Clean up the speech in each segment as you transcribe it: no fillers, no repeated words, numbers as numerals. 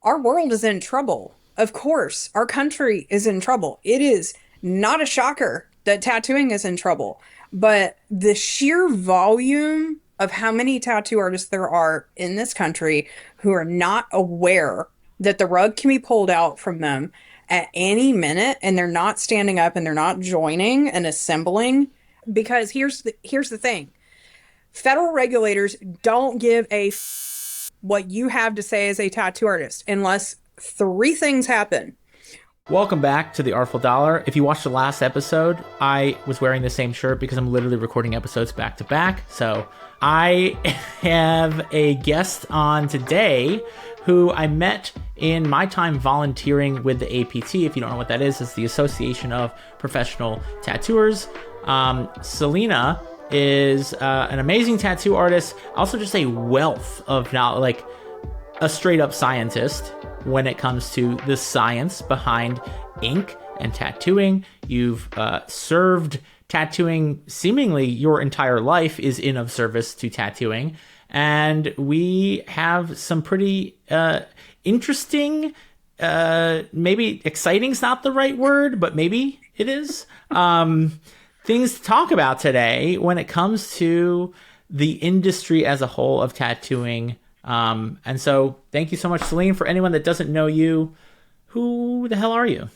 our world is in trouble. Of course, our country is in trouble. It is not a shocker that tattooing is in trouble, but the sheer volume of how many tattoo artists there are in this country who are not aware that the rug can be pulled out from them at any minute and they're not standing up and they're not joining and assembling. Because here's the thing. Federal regulators don't give a what you have to say as a tattoo artist unless three things happen. Welcome back to the Artful Dollar. If you watched the last episode, I was wearing the same shirt because I'm literally recording episodes back to back. So I have a guest on today who I met in my time volunteering with the APT. If you don't know what that is, it's the Association of Professional Tattooers. Selena is an amazing tattoo artist, also just a wealth of knowledge, like a straight up scientist when it comes to the science behind ink and tattooing. You've served tattooing seemingly your entire life is in of service to tattooing. And we have some pretty interesting, maybe exciting's not the right word, but maybe it is, things to talk about today when it comes to the industry as a whole of tattooing. And so thank you so much, Selena. For anyone that doesn't know you, who the hell are you?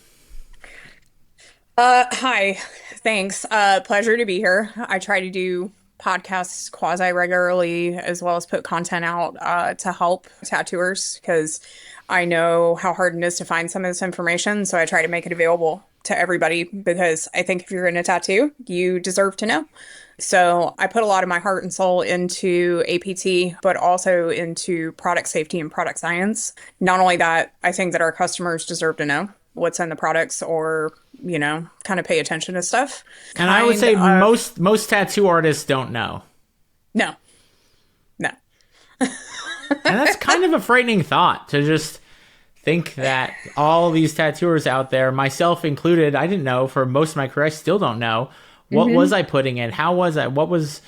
Hi, thanks. Pleasure to be here. I try to do podcasts quasi regularly as well as put content out to help tattooers because I know how hard it is to find some of this information. So I try to make it available to everybody because I think if you're in a tattoo, you deserve to know. So I put a lot of my heart and soul into APT, but also into product safety and product science. Not only that, I think that our customers deserve to know what's in the products or, you know, kind of pay attention to stuff. And I would say most tattoo artists don't know. No. And that's kind of a frightening thought to just think that all these tattooers out there, myself included, I didn't know for most of my career. I still don't know. What was I putting in? How was I? What was,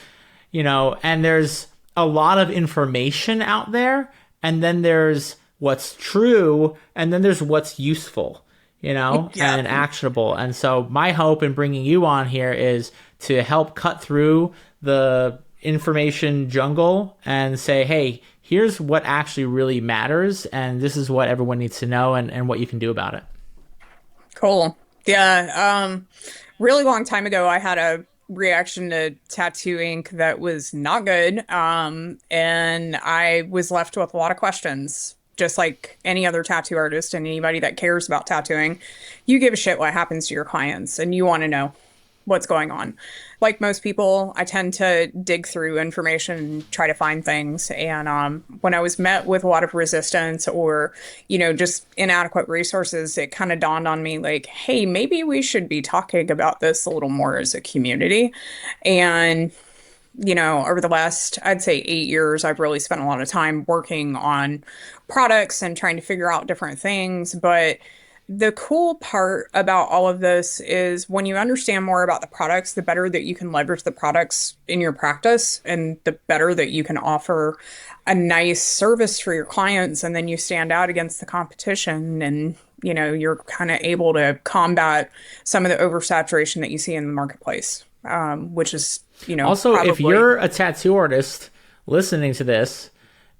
you know, and there's a lot of information out there. And then there's what's true. And then there's what's useful, you know, and actionable. And so my hope in bringing you on here is to help cut through the information jungle and say, hey, here's what actually really matters. And this is what everyone needs to know and what you can do about it. Cool. Yeah. Really long time ago, I had a reaction to tattoo ink that was not good. And I was left with a lot of questions, just like any other tattoo artist and anybody that cares about tattooing. You give a shit what happens to your clients and you want to know what's going on. Like most people, I tend to dig through information and try to find things. And when I was met with a lot of resistance or, you know, just inadequate resources, it kind of dawned on me like, hey, maybe we should be talking about this a little more as a community. And, you know, over the last, I'd say 8 years, I've really spent a lot of time working on products and trying to figure out different things. But the cool part about all of this is when you understand more about the products, the better that you can leverage the products in your practice and the better that you can offer a nice service for your clients. And then you stand out against the competition and, you know, you're kind of able to combat some of the oversaturation that you see in the marketplace, which is, you know, also, if you're a tattoo artist listening to this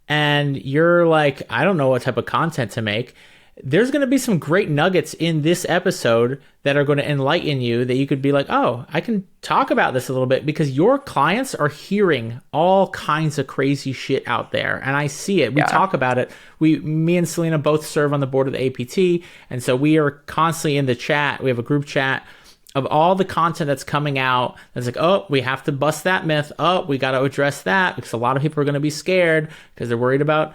and you're like, I don't know what type of content to make, there's going to be some great nuggets in this episode that are going to enlighten you that you could be like, oh, I can talk about this a little bit because your clients are hearing all kinds of crazy shit out there. And I see it. We talk about it. Me and Selena both serve on the board of the APT. And so we are constantly in the chat. We have a group chat of all the content that's coming out. That's like, oh, we have to bust that myth. Oh, we got to address that because a lot of people are going to be scared because they're worried about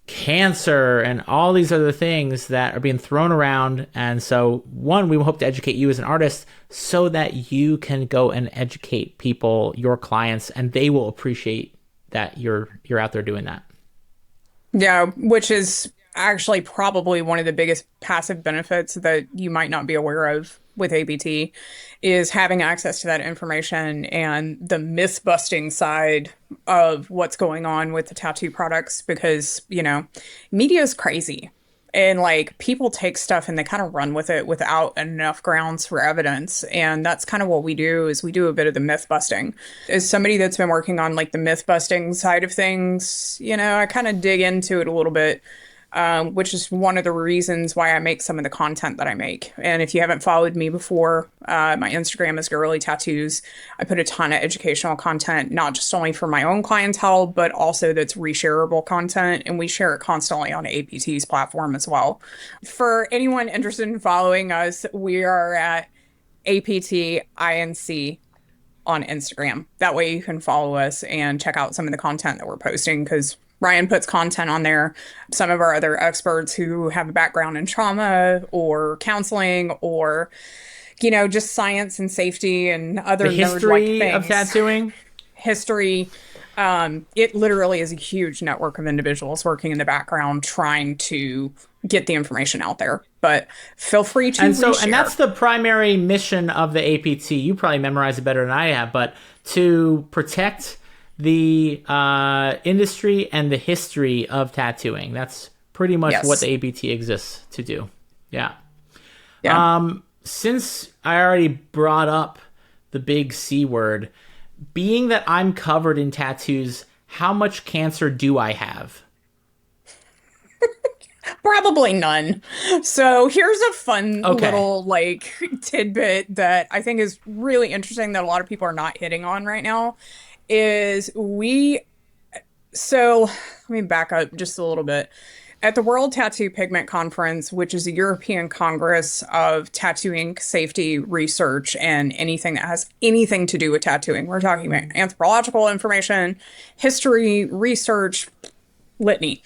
cancer and all these other things that are being thrown around. And so one, we hope to educate you as an artist so that you can go and educate people, your clients, and they will appreciate that you're out there doing that. Yeah, which is actually probably one of the biggest passive benefits that you might not be aware of with APT is having access to that information and the myth busting side of what's going on with the tattoo products because, you know, media is crazy. And like people take stuff and they kind of run with it without enough grounds for evidence. And that's kind of what we do is we do a bit of the myth busting. As somebody that's been working on like the myth busting side of things, I kind of dig into it a little bit, which is one of the reasons why I make some of the content that I make. And if you haven't followed me before, my Instagram is Girly Tattoos. I put a ton of educational content, not just only for my own clientele, but also that's reshareable content. And we share it constantly on APT's platform as well. For anyone interested in following us, we are at APTINC on Instagram. That way you can follow us and check out some of the content that we're posting because Ryan puts content on there. Some of our other experts who have a background in trauma or counseling or, just science and safety and other The nerd-like history things. of tattooing? History. It literally is a huge network of individuals working in the background trying to get the information out there. But feel free to reshare. And that's the primary mission of the APT. You probably memorize it better than I have, but to protect the industry and the history of tattooing. That's pretty much what the APT exists to do. Yeah. Since I already brought up the big C word, being that I'm covered in tattoos, how much cancer do I have? Probably none. So here's a fun little tidbit that I think is really interesting that a lot of people are not hitting on right now. So let me back up just a little bit. At the World Tattoo Pigment Conference, which is a European Congress of tattooing safety research and anything that has anything to do with tattooing, we're talking about anthropological information, history, research, litany.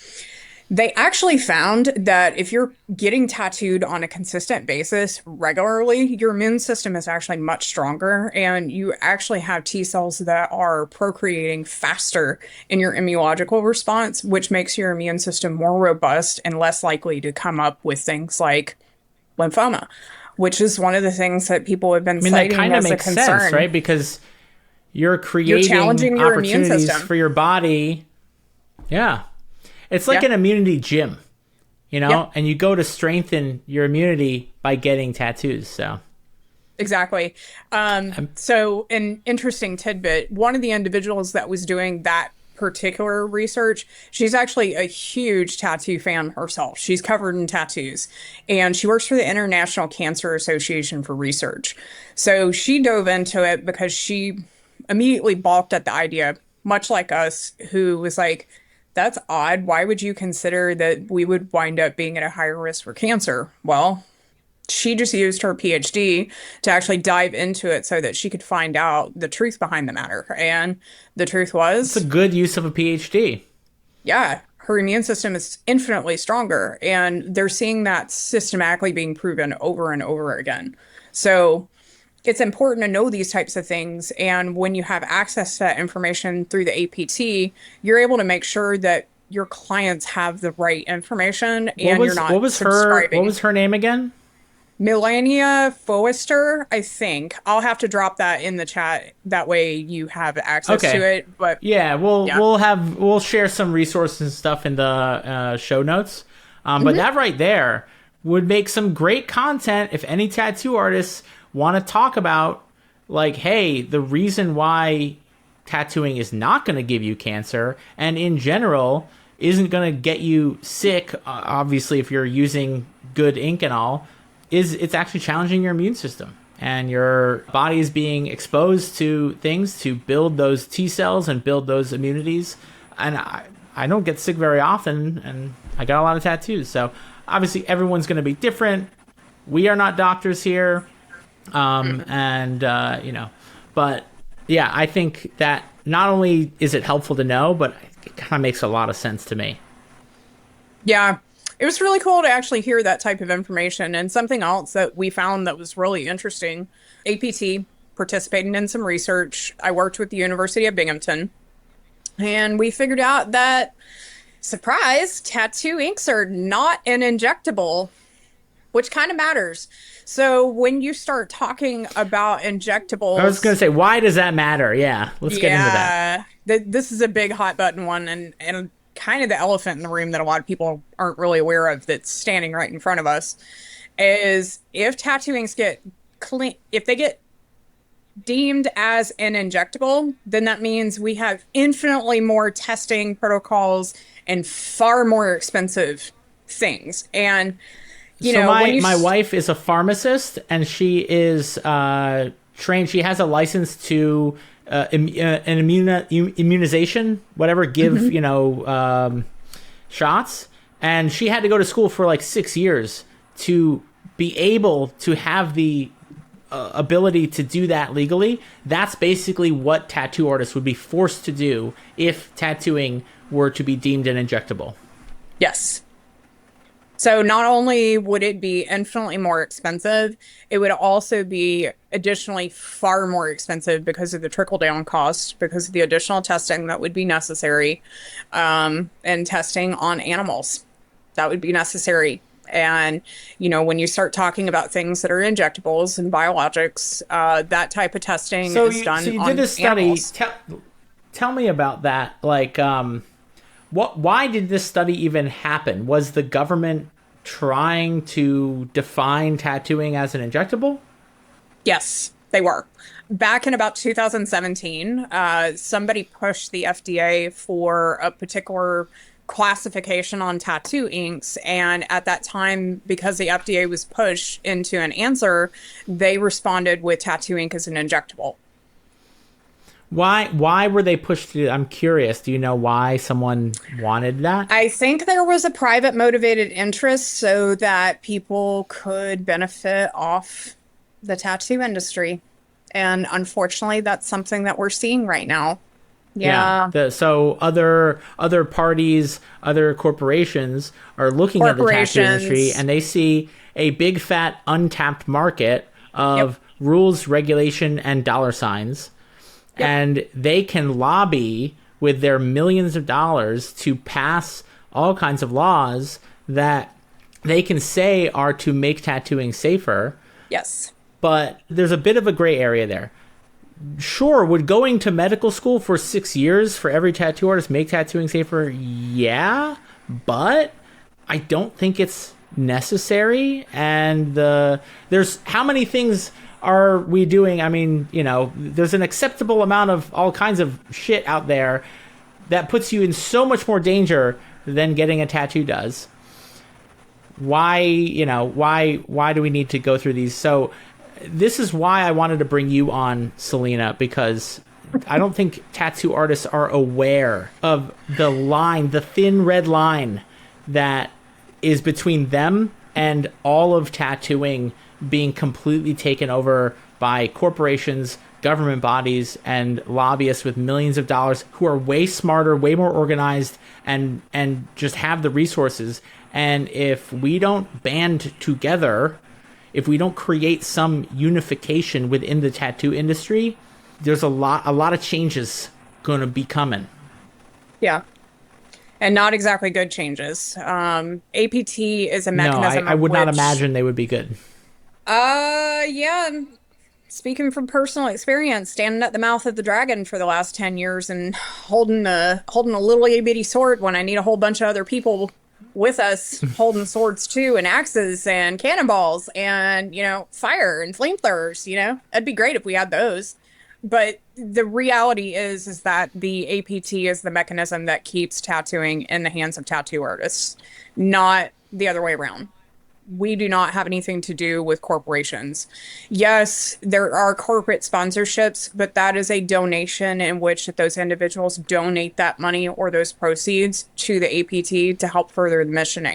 They actually found that if you're getting tattooed on a consistent basis regularly, your immune system is actually much stronger and you actually have T cells that are procreating faster in your immunological response, which makes your immune system more robust and less likely to come up with things like lymphoma, which is one of the things that people have been citing that as a makes concern. sense, right? Because you're creating challenging your immune opportunities system for your body. Yeah. It's like an immunity gym, and you go to strengthen your immunity by getting tattoos. So exactly. So an interesting tidbit, one of the individuals that was doing that particular research, she's actually a huge tattoo fan herself. She's covered in tattoos and she works for the International Cancer Association for Research. So she dove into it because she immediately balked at the idea, much like us, who was like, that's odd. Why would you consider that we would wind up being at a higher risk for cancer? Well, she just used her PhD to actually dive into it so that she could find out the truth behind the matter. And the truth was... It's a good use of a PhD. Yeah, her immune system is infinitely stronger. And they're seeing that systematically being proven over and over again. So it's important to know these types of things. And when you have access to that information through the APT, you're able to make sure that your clients have the right information and you're not subscribing. What was her name again? Melania Forrester, I think. I'll have to drop that in the chat. That way you have access to it. But we'll share some resources and stuff in the show notes. But that right there would make some great content if any tattoo artists want to talk about, like, hey, the reason why tattooing is not going to give you cancer and in general isn't going to get you sick, obviously if you're using good ink and all, is it's actually challenging your immune system and your body is being exposed to things to build those T cells and build those immunities. And I don't get sick very often and I got a lot of tattoos. So obviously everyone's going to be different. We are not doctors here. But yeah, I think that not only is it helpful to know, but it kind of makes a lot of sense to me. Yeah, it was really cool to actually hear that type of information. And something else that we found that was really interesting, APT participating in some research. I worked with the University of Binghamton and we figured out that, surprise, tattoo inks are not an injectable, which kind of matters. So when you start talking about injectables... I was going to say, why does that matter? Yeah, let's get into that. This is a big hot button one. And kind of the elephant in the room that a lot of people aren't really aware of that's standing right in front of us is if tattooings get clean, if they get deemed as an injectable, then that means we have infinitely more testing protocols and far more expensive things. And, So when you, my wife is a pharmacist, and she is trained. She has a license to immunization, whatever, give shots, and she had to go to school for like 6 years to be able to have the ability to do that legally. That's basically what tattoo artists would be forced to do if tattooing were to be deemed an injectable. yes. So not only would it be infinitely more expensive, it would also be additionally far more expensive because of the trickle down cost, because of the additional testing that would be necessary, and testing on animals that would be necessary. And, when you start talking about things that are injectables and biologics, that type of testing is done so you on did a study. animals. Tell me about that. Like, why did this study even happen? Was the government trying to define tattooing as an injectable? Yes, they were. Back in about 2017, somebody pushed the FDA for a particular classification on tattoo inks. And at that time, because the FDA was pushed into an answer, they responded with tattoo ink as an injectable. Why were they pushed to? I'm curious. Do you know why someone wanted that? I think there was a private motivated interest so that people could benefit off the tattoo industry. And unfortunately, that's something that we're seeing right now. Yeah. So other parties, other corporations are looking at the tattoo industry, and they see a big fat untapped market of rules, regulation, and dollar signs. Yep. And they can lobby with their millions of dollars to pass all kinds of laws that they can say are to make tattooing safer. Yes. But there's a bit of a gray area there. Sure, would going to medical school for 6 years for every tattoo artist make tattooing safer? Yeah, but I don't think it's necessary. And there's how many things are we doing? I mean, there's an acceptable amount of all kinds of shit out there that puts you in so much more danger than getting a tattoo does. Why do we need to go through these? So this is why I wanted to bring you on, Selena, because I don't think tattoo artists are aware of the thin red line that is between them and all of tattooing being completely taken over by corporations, government bodies, and lobbyists with millions of dollars who are way smarter, way more organized, and just have the resources. And if we don't band together, if we don't create some unification within the tattoo industry, there's a lot of changes going to be coming. Yeah. And not exactly good changes. APT is a mechanism. No, I would not imagine they would be good. Yeah. Speaking from personal experience, standing at the mouth of the dragon for the last 10 years and holding a little itty bitty sword when I need a whole bunch of other people with us holding swords too, and axes and cannonballs and, fire and flamethrowers, It'd be great if we had those. But the reality is that the APT is the mechanism that keeps tattooing in the hands of tattoo artists, not the other way around. We do not have anything to do with corporations. Yes, there are corporate sponsorships, but that is a donation in which those individuals donate that money or those proceeds to the APT to help further the mission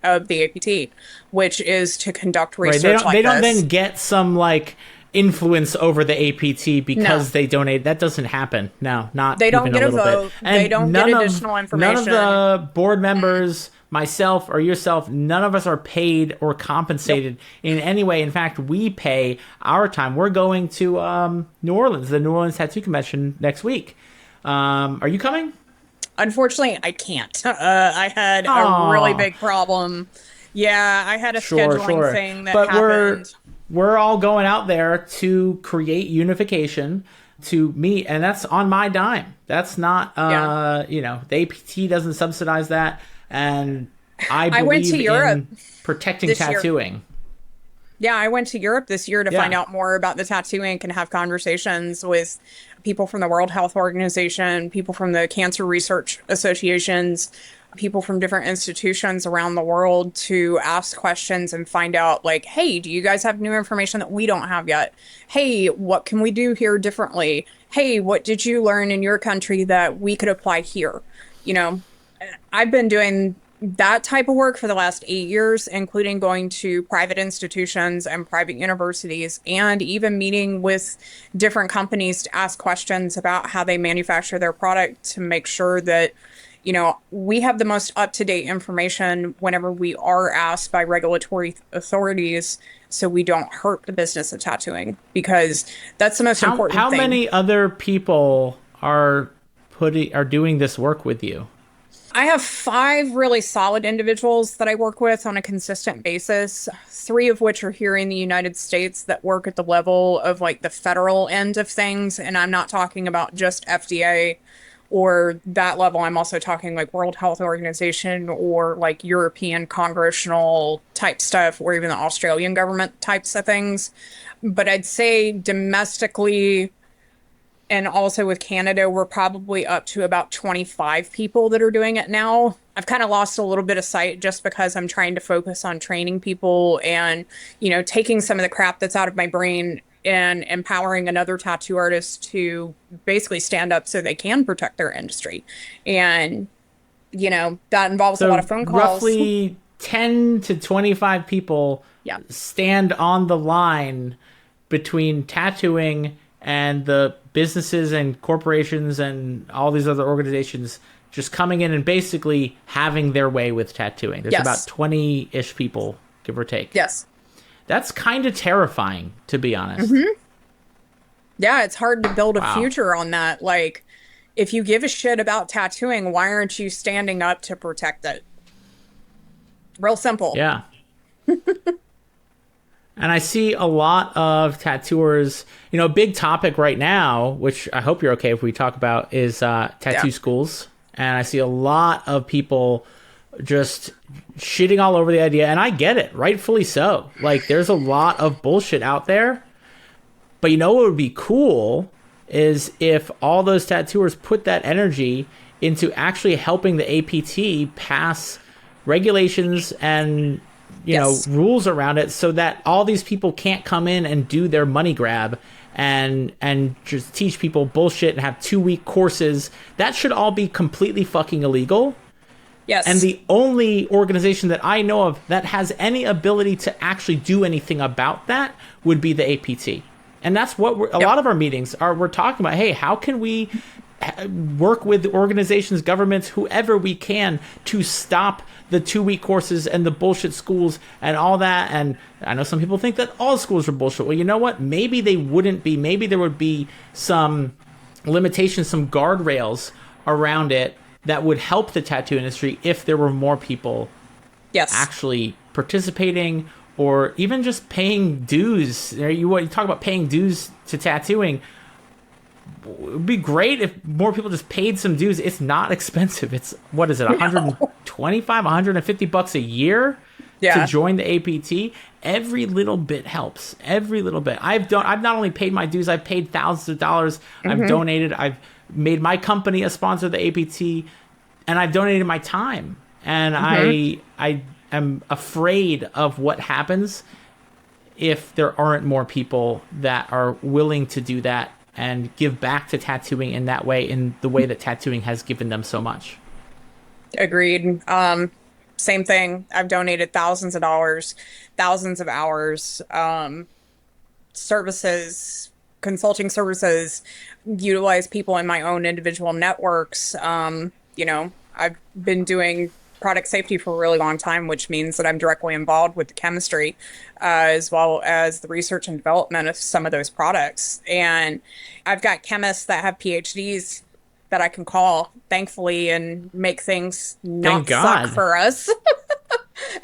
of the APT, which is to conduct research They don't then get some influence over the APT because they donate. That doesn't happen. No, not they don't even get a little vote. Bit. And they don't get additional information. None of the board members, myself or yourself, none of us are paid or compensated in any way. In fact, we pay our time. We're going to New Orleans, the New Orleans Tattoo Convention next week. Are you coming? Unfortunately, I can't. I had a really big problem. Yeah, I had a scheduling thing that happened. We're all going out there to create unification, to me, and that's on my dime. That's not, Yeah. the APT doesn't subsidize that, and I I went believe to Europe in protecting this year. tattooing. Yeah, I went to Europe this year to find Yeah. out more about the Tattoo Inc. and have conversations with people from the World Health Organization, people from the Cancer Research Associations, people from different institutions around the world to ask questions and find out, like, hey, do you guys have new information that we don't have yet? Hey, what can we do here differently? Hey, what did you learn in your country that we could apply here? You know, I've been doing that type of work for the last 8 years, including going to private institutions and private universities, and even meeting with different companies to ask questions about how they manufacture their product to make sure that, we have the most up-to-date information whenever we are asked by regulatory authorities so we don't hurt the business of tattooing, because that's the most important How thing. many other people are doing this work with you? I have 5 really solid individuals that I work with on a consistent basis, 3 of which are here in the United States that work at the level of like the federal end of things. And I'm not talking about just FDA or that level. I'm also talking like World Health Organization or like European congressional type stuff or even the Australian government types of things. But I'd say domestically, and also with Canada, we're probably up to about 25 people that are doing it now. I've kind of lost a little bit of sight just because I'm trying to focus on training people and, taking some of the crap that's out of my brain and empowering another tattoo artist to basically stand up so they can protect their industry. And, that involves a lot So of phone calls. roughly 10 to 25 people Yeah. stand on the line between tattooing and the businesses and corporations and all these other organizations just coming in and basically having their way with tattooing. There's about Yes. 20-ish people, give or take. Yes. That's kind of terrifying, to be honest. Yeah, it's hard to build a Wow. future on that. Like, if you give a shit about tattooing, why aren't you standing up to protect it? Real simple. Yeah. And I see a lot of tattooers, a big topic right now, which I hope you're okay if we talk about, is tattoo Yeah. schools. And I see a lot of people just shitting all over the idea. And I get it, rightfully so. Like, there's a lot of bullshit out there. But what would be cool is if all those tattooers put that energy into actually helping the APT pass regulations and Yes. rules around it so that all these people can't come in and do their money grab and just teach people bullshit and have 2-week courses. That should all be completely fucking illegal. Yes. And the only organization that I know of that has any ability to actually do anything about that would be the APT. And that's what a lot of our meetings are. We're talking about, hey, how can we work with organizations, governments, whoever we can to stop the 2-week courses and the bullshit schools and all that. And I know some people think that all schools are bullshit. Well, you know what? Maybe they wouldn't be. Maybe there would be some limitations, some guardrails around it that would help the tattoo industry if there were more people Yes. actually participating or even just paying dues. You talk about paying dues to tattooing. It would be great if more people just paid some dues. It's not expensive. It's, what is it, 125, 150 bucks a year Yeah. to join the APT. Every little bit helps. Every little bit. I've not only paid my dues, I've paid thousands of dollars. I've donated. I've made my company a sponsor of the APT, and I've donated my time. And I am afraid of what happens if there aren't more people that are willing to do that and give back to tattooing in that way, in the way that tattooing has given them so much. Agreed. Same thing. I've donated thousands of dollars, thousands of hours, services, consulting services, utilize people in my own individual networks. I've been doing product safety for a really long time, which means that I'm directly involved with the chemistry, as well as the research and development of some of those products. And I've got chemists that have PhDs that I can call, thankfully, and make things Thank not God. suck for us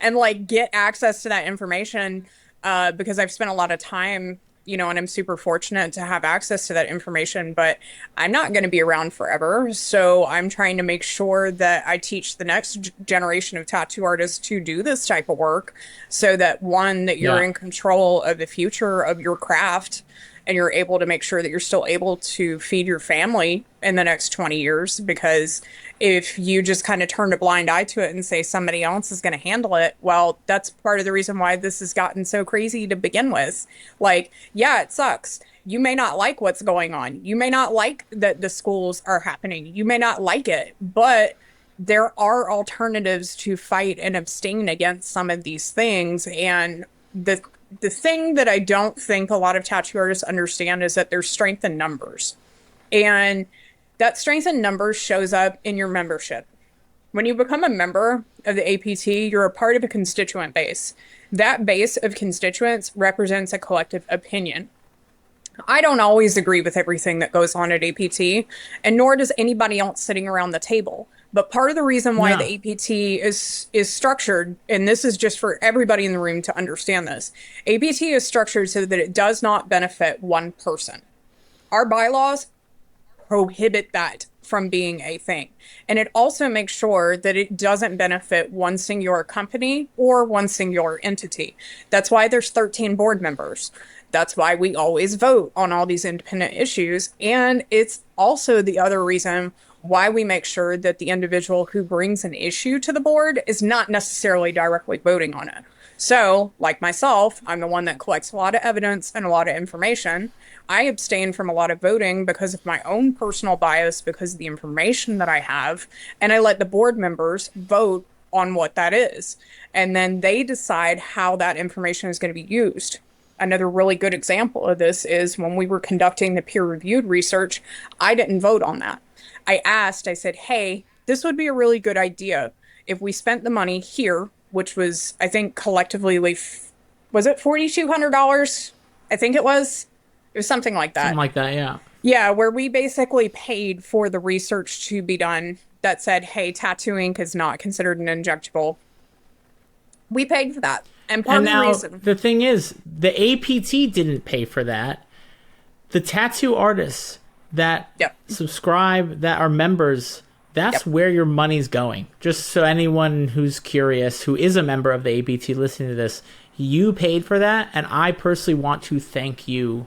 and like get access to that information, because I've spent a lot of time, and I'm super fortunate to have access to that information, but I'm not going to be around forever. So I'm trying to make sure that I teach the next generation of tattoo artists to do this type of work so that one, that you're Yeah. in control of the future of your craft and you're able to make sure that you're still able to feed your family in the next 20 years. Because if you just kind of turn a blind eye to it and say somebody else is going to handle it, well, that's part of the reason why this has gotten so crazy to begin with. Like, yeah, it sucks. You may not like what's going on. You may not like that the schools are happening. You may not like it, but there are alternatives to fight and abstain against some of these things. And the thing that I don't think a lot of tattoo artists understand is that there's strength in numbers. And that strength in numbers shows up in your membership. When you become a member of the APT, you're a part of a constituent base. That base of constituents represents a collective opinion. I don't always agree with everything that goes on at APT, and nor does anybody else sitting around the table. But part of the reason why the No. APT is structured, and this is just for everybody in the room to understand this, APT is structured so that it does not benefit one person. Our bylaws prohibit that from being a thing. And it also makes sure that it doesn't benefit one singular company or one singular entity. That's why there's 13 board members. That's why we always vote on all these independent issues. And it's also the other reason why we make sure that the individual who brings an issue to the board is not necessarily directly voting on it. So, like myself, I'm the one that collects a lot of evidence and a lot of information. I abstain from a lot of voting because of my own personal bias, because of the information that I have, and I let the board members vote on what that is. And then they decide how that information is going to be used. Another really good example of this is when we were conducting the peer-reviewed research, I didn't vote on that. I said, hey, this would be a really good idea if we spent the money here, which was, I think, collectively, was it $4,200? I think it was. It was something like that. Something like that, yeah. Yeah, where we basically paid for the research to be done that said, hey, tattoo ink is not considered an injectable. We paid for that. And part And of the now reason. the thing is, the APT didn't pay for that. The tattoo artists that Yep. subscribe, that are members, that's Yep. where your money's going. Just so anyone who's curious, who is a member of the APT listening to this, you paid for that, and I personally want to thank you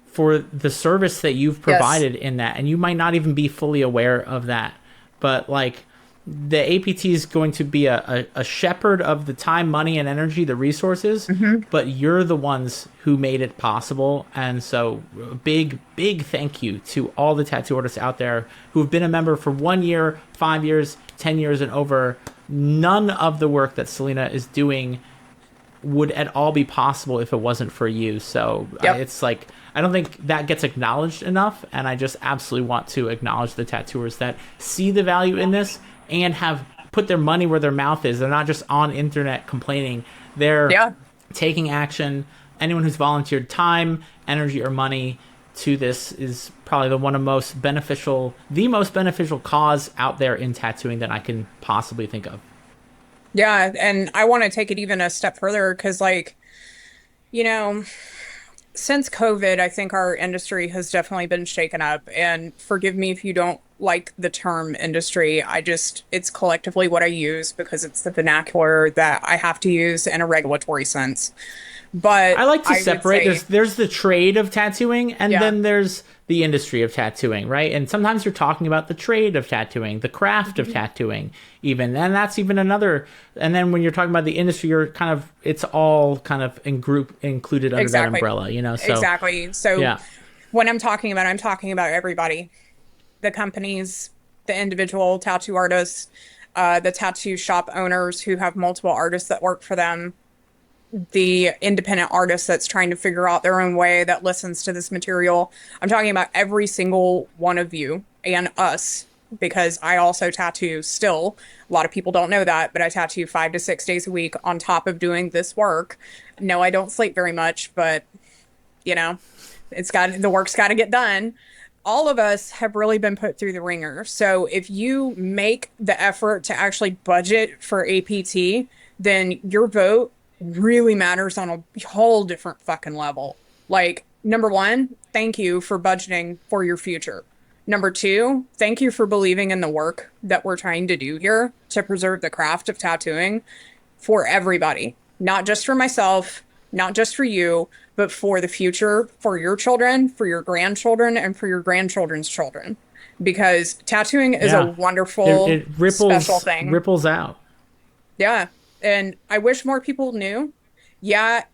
for the service that you've provided in that. And you might not even be fully aware of that, but like, the APT is going to be a shepherd of the time, money, and energy, the resources, but you're the ones who made it possible. And so big thank you to all the tattoo artists out there who have been a member for 1 year, 5 years, 10 years, and over. None of the work that Selena is doing would at all be possible if it wasn't for you. So it's like, I don't think that gets acknowledged enough. And I just absolutely want to acknowledge the tattooers that see the value in this and have put their money where their mouth is. They're not just on internet complaining. They're taking action. Anyone who's volunteered time, energy, or money to this is probably the most beneficial cause out there in tattooing that I can possibly think of. Yeah, and I want to take it even a step further because, like, you know, since COVID, I think our industry has definitely been shaken up. And forgive me if you don't like the term industry. It's collectively what I use because it's the vernacular that I have to use in a regulatory sense. But I like to would separate. say- There's the trade of tattooing, and Yeah. then there's the industry of tattooing, right? And sometimes you're talking about the trade of tattooing, the craft of tattooing, even, and that's even another. And then when you're talking about the industry, you're kind of, it's all kind of included under that umbrella, you know? So, Exactly. So yeah. when I'm talking about everybody, the companies, the individual tattoo artists, the tattoo shop owners who have multiple artists that work for them, the independent artist that's trying to figure out their own way that listens to this material. I'm talking about every single one of you and us, because I also tattoo still. A lot of people don't know that, but I tattoo 5 to 6 days a week on top of doing this work. No, I don't sleep very much, but you know, the work's got to get done. All of us have really been put through the ringer. So if you make the effort to actually budget for APT, then your vote really matters on a whole different fucking level. Like, number one, thank you for budgeting for your future. Number two, thank you for believing in the work that we're trying to do here to preserve the craft of tattooing for everybody, not just for myself, not just for you, but for the future, for your children, for your grandchildren, and for your grandchildren's children. Because tattooing is a Yeah. wonderful, It special ripples thing. ripples out. Yeah. And I wish more people knew. Yeah,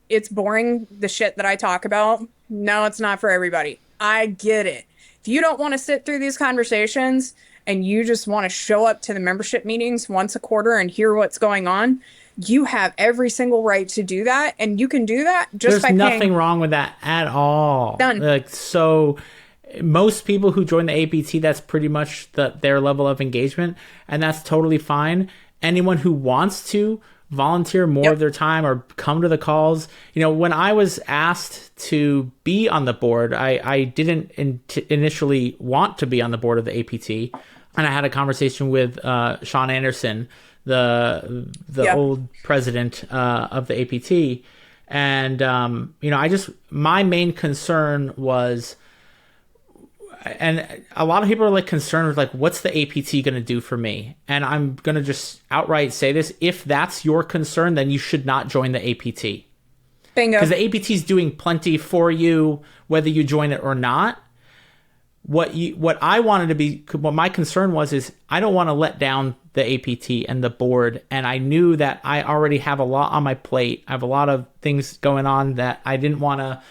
it's boring, the shit that I talk about. No, it's not for everybody. I get it. If you don't want to sit through these conversations and you just want to show up to the membership meetings once a quarter and hear what's going on, you have every single right to do that. And you can do that just There's by nothing paying. wrong with that at all. Done. Like, so most people who join the APT, that's pretty much their level of engagement, and that's totally fine. Anyone who wants to volunteer more of Yep. their time or come to the calls, when I was asked to be on the board, I didn't initially want to be on the board of the APT, and I had a conversation with Sean Anderson, the Yep. old president of the APT, and my main concern was, and a lot of people are like concerned with like, what's the APT going to do for me? And I'm going to just outright say this: if that's your concern, then you should not join the APT, Bingo. because the APT is doing plenty for you whether you join it or not. What my concern was is I don't want to let down the APT and the board, and I knew that I already have a lot on my plate. I have a lot of things going on that I didn't want to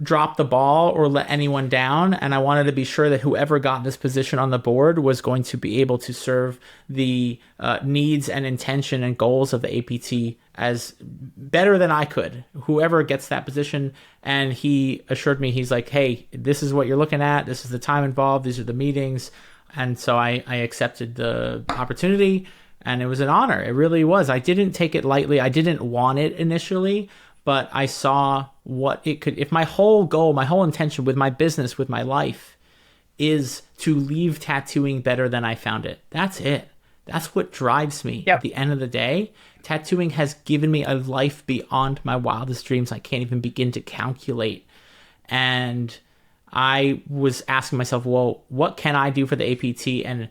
drop the ball or let anyone down, and I wanted to be sure that whoever got this position on the board was going to be able to serve the needs and intention and goals of the APT as better than I could, whoever gets that position. And he assured me, he's like, hey, this is what you're looking at, this is the time involved, these are the meetings. And so I accepted the opportunity, and it was an honor. It really was. I didn't take it lightly. I didn't want it initially, but I saw what it could. If my whole goal, my whole intention with my business, with my life, is to leave tattooing better than I found it, that's it. That's what drives me. Yep. At the end of the day, tattooing has given me a life beyond my wildest dreams. I can't even begin to calculate. And I was asking myself, well, what can I do for the APT, and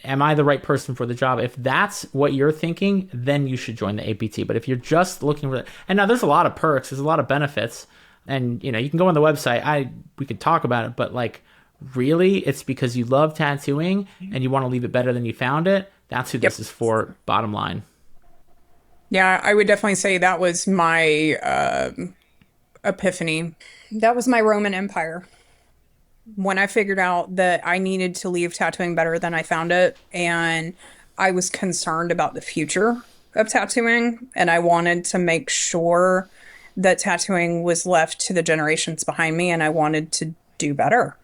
am I the right person for the job? If that's what you're thinking, then you should join the APT. But if you're just looking for, and now there's a lot of perks, there's a lot of benefits, and you can go on the website. We could talk about it, but like, really, it's because you love tattooing and you want to leave it better than you found it. That's who this is for. Bottom line. Yeah, I would definitely say that was my epiphany. That was my Roman Empire. When I figured out that I needed to leave tattooing better than I found it, and I was concerned about the future of tattooing, and I wanted to make sure that tattooing was left to the generations behind me, and I wanted to do better.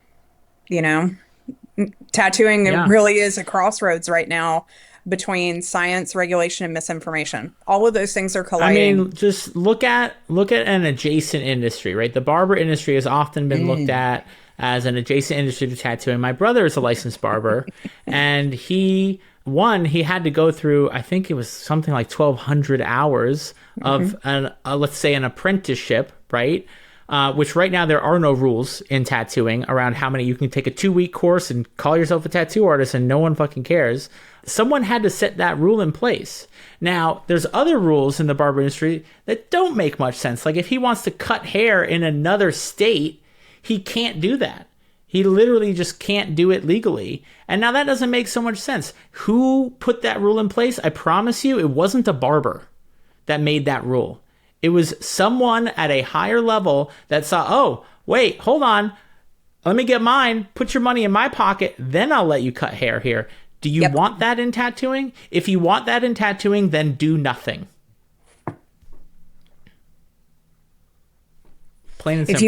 Tattooing Yeah. really is a crossroads right now between science, regulation, and misinformation. All of those things are I colliding. mean, just look at an adjacent industry, right? The barber industry has often been looked at as an adjacent industry to tattooing. My brother is a licensed barber, and he had to go through, I think it was something like 1,200 hours of let's say an apprenticeship, right? Which right now there are no rules in tattooing around how many. You can take a 2-week course and call yourself a tattoo artist and no one fucking cares. Someone had to set that rule in place. Now, there's other rules in the barber industry that don't make much sense. Like if he wants to cut hair in another state, he can't do that. He literally just can't do it legally. And now that doesn't make so much sense. Who put that rule in place? I promise you, it wasn't a barber that made that rule. It was someone at a higher level that saw, oh, wait, hold on. Let me get mine. Put your money in my pocket. Then I'll let you cut hair here. Do you want that in tattooing? If you want that in tattooing, then do nothing. Plain and simple.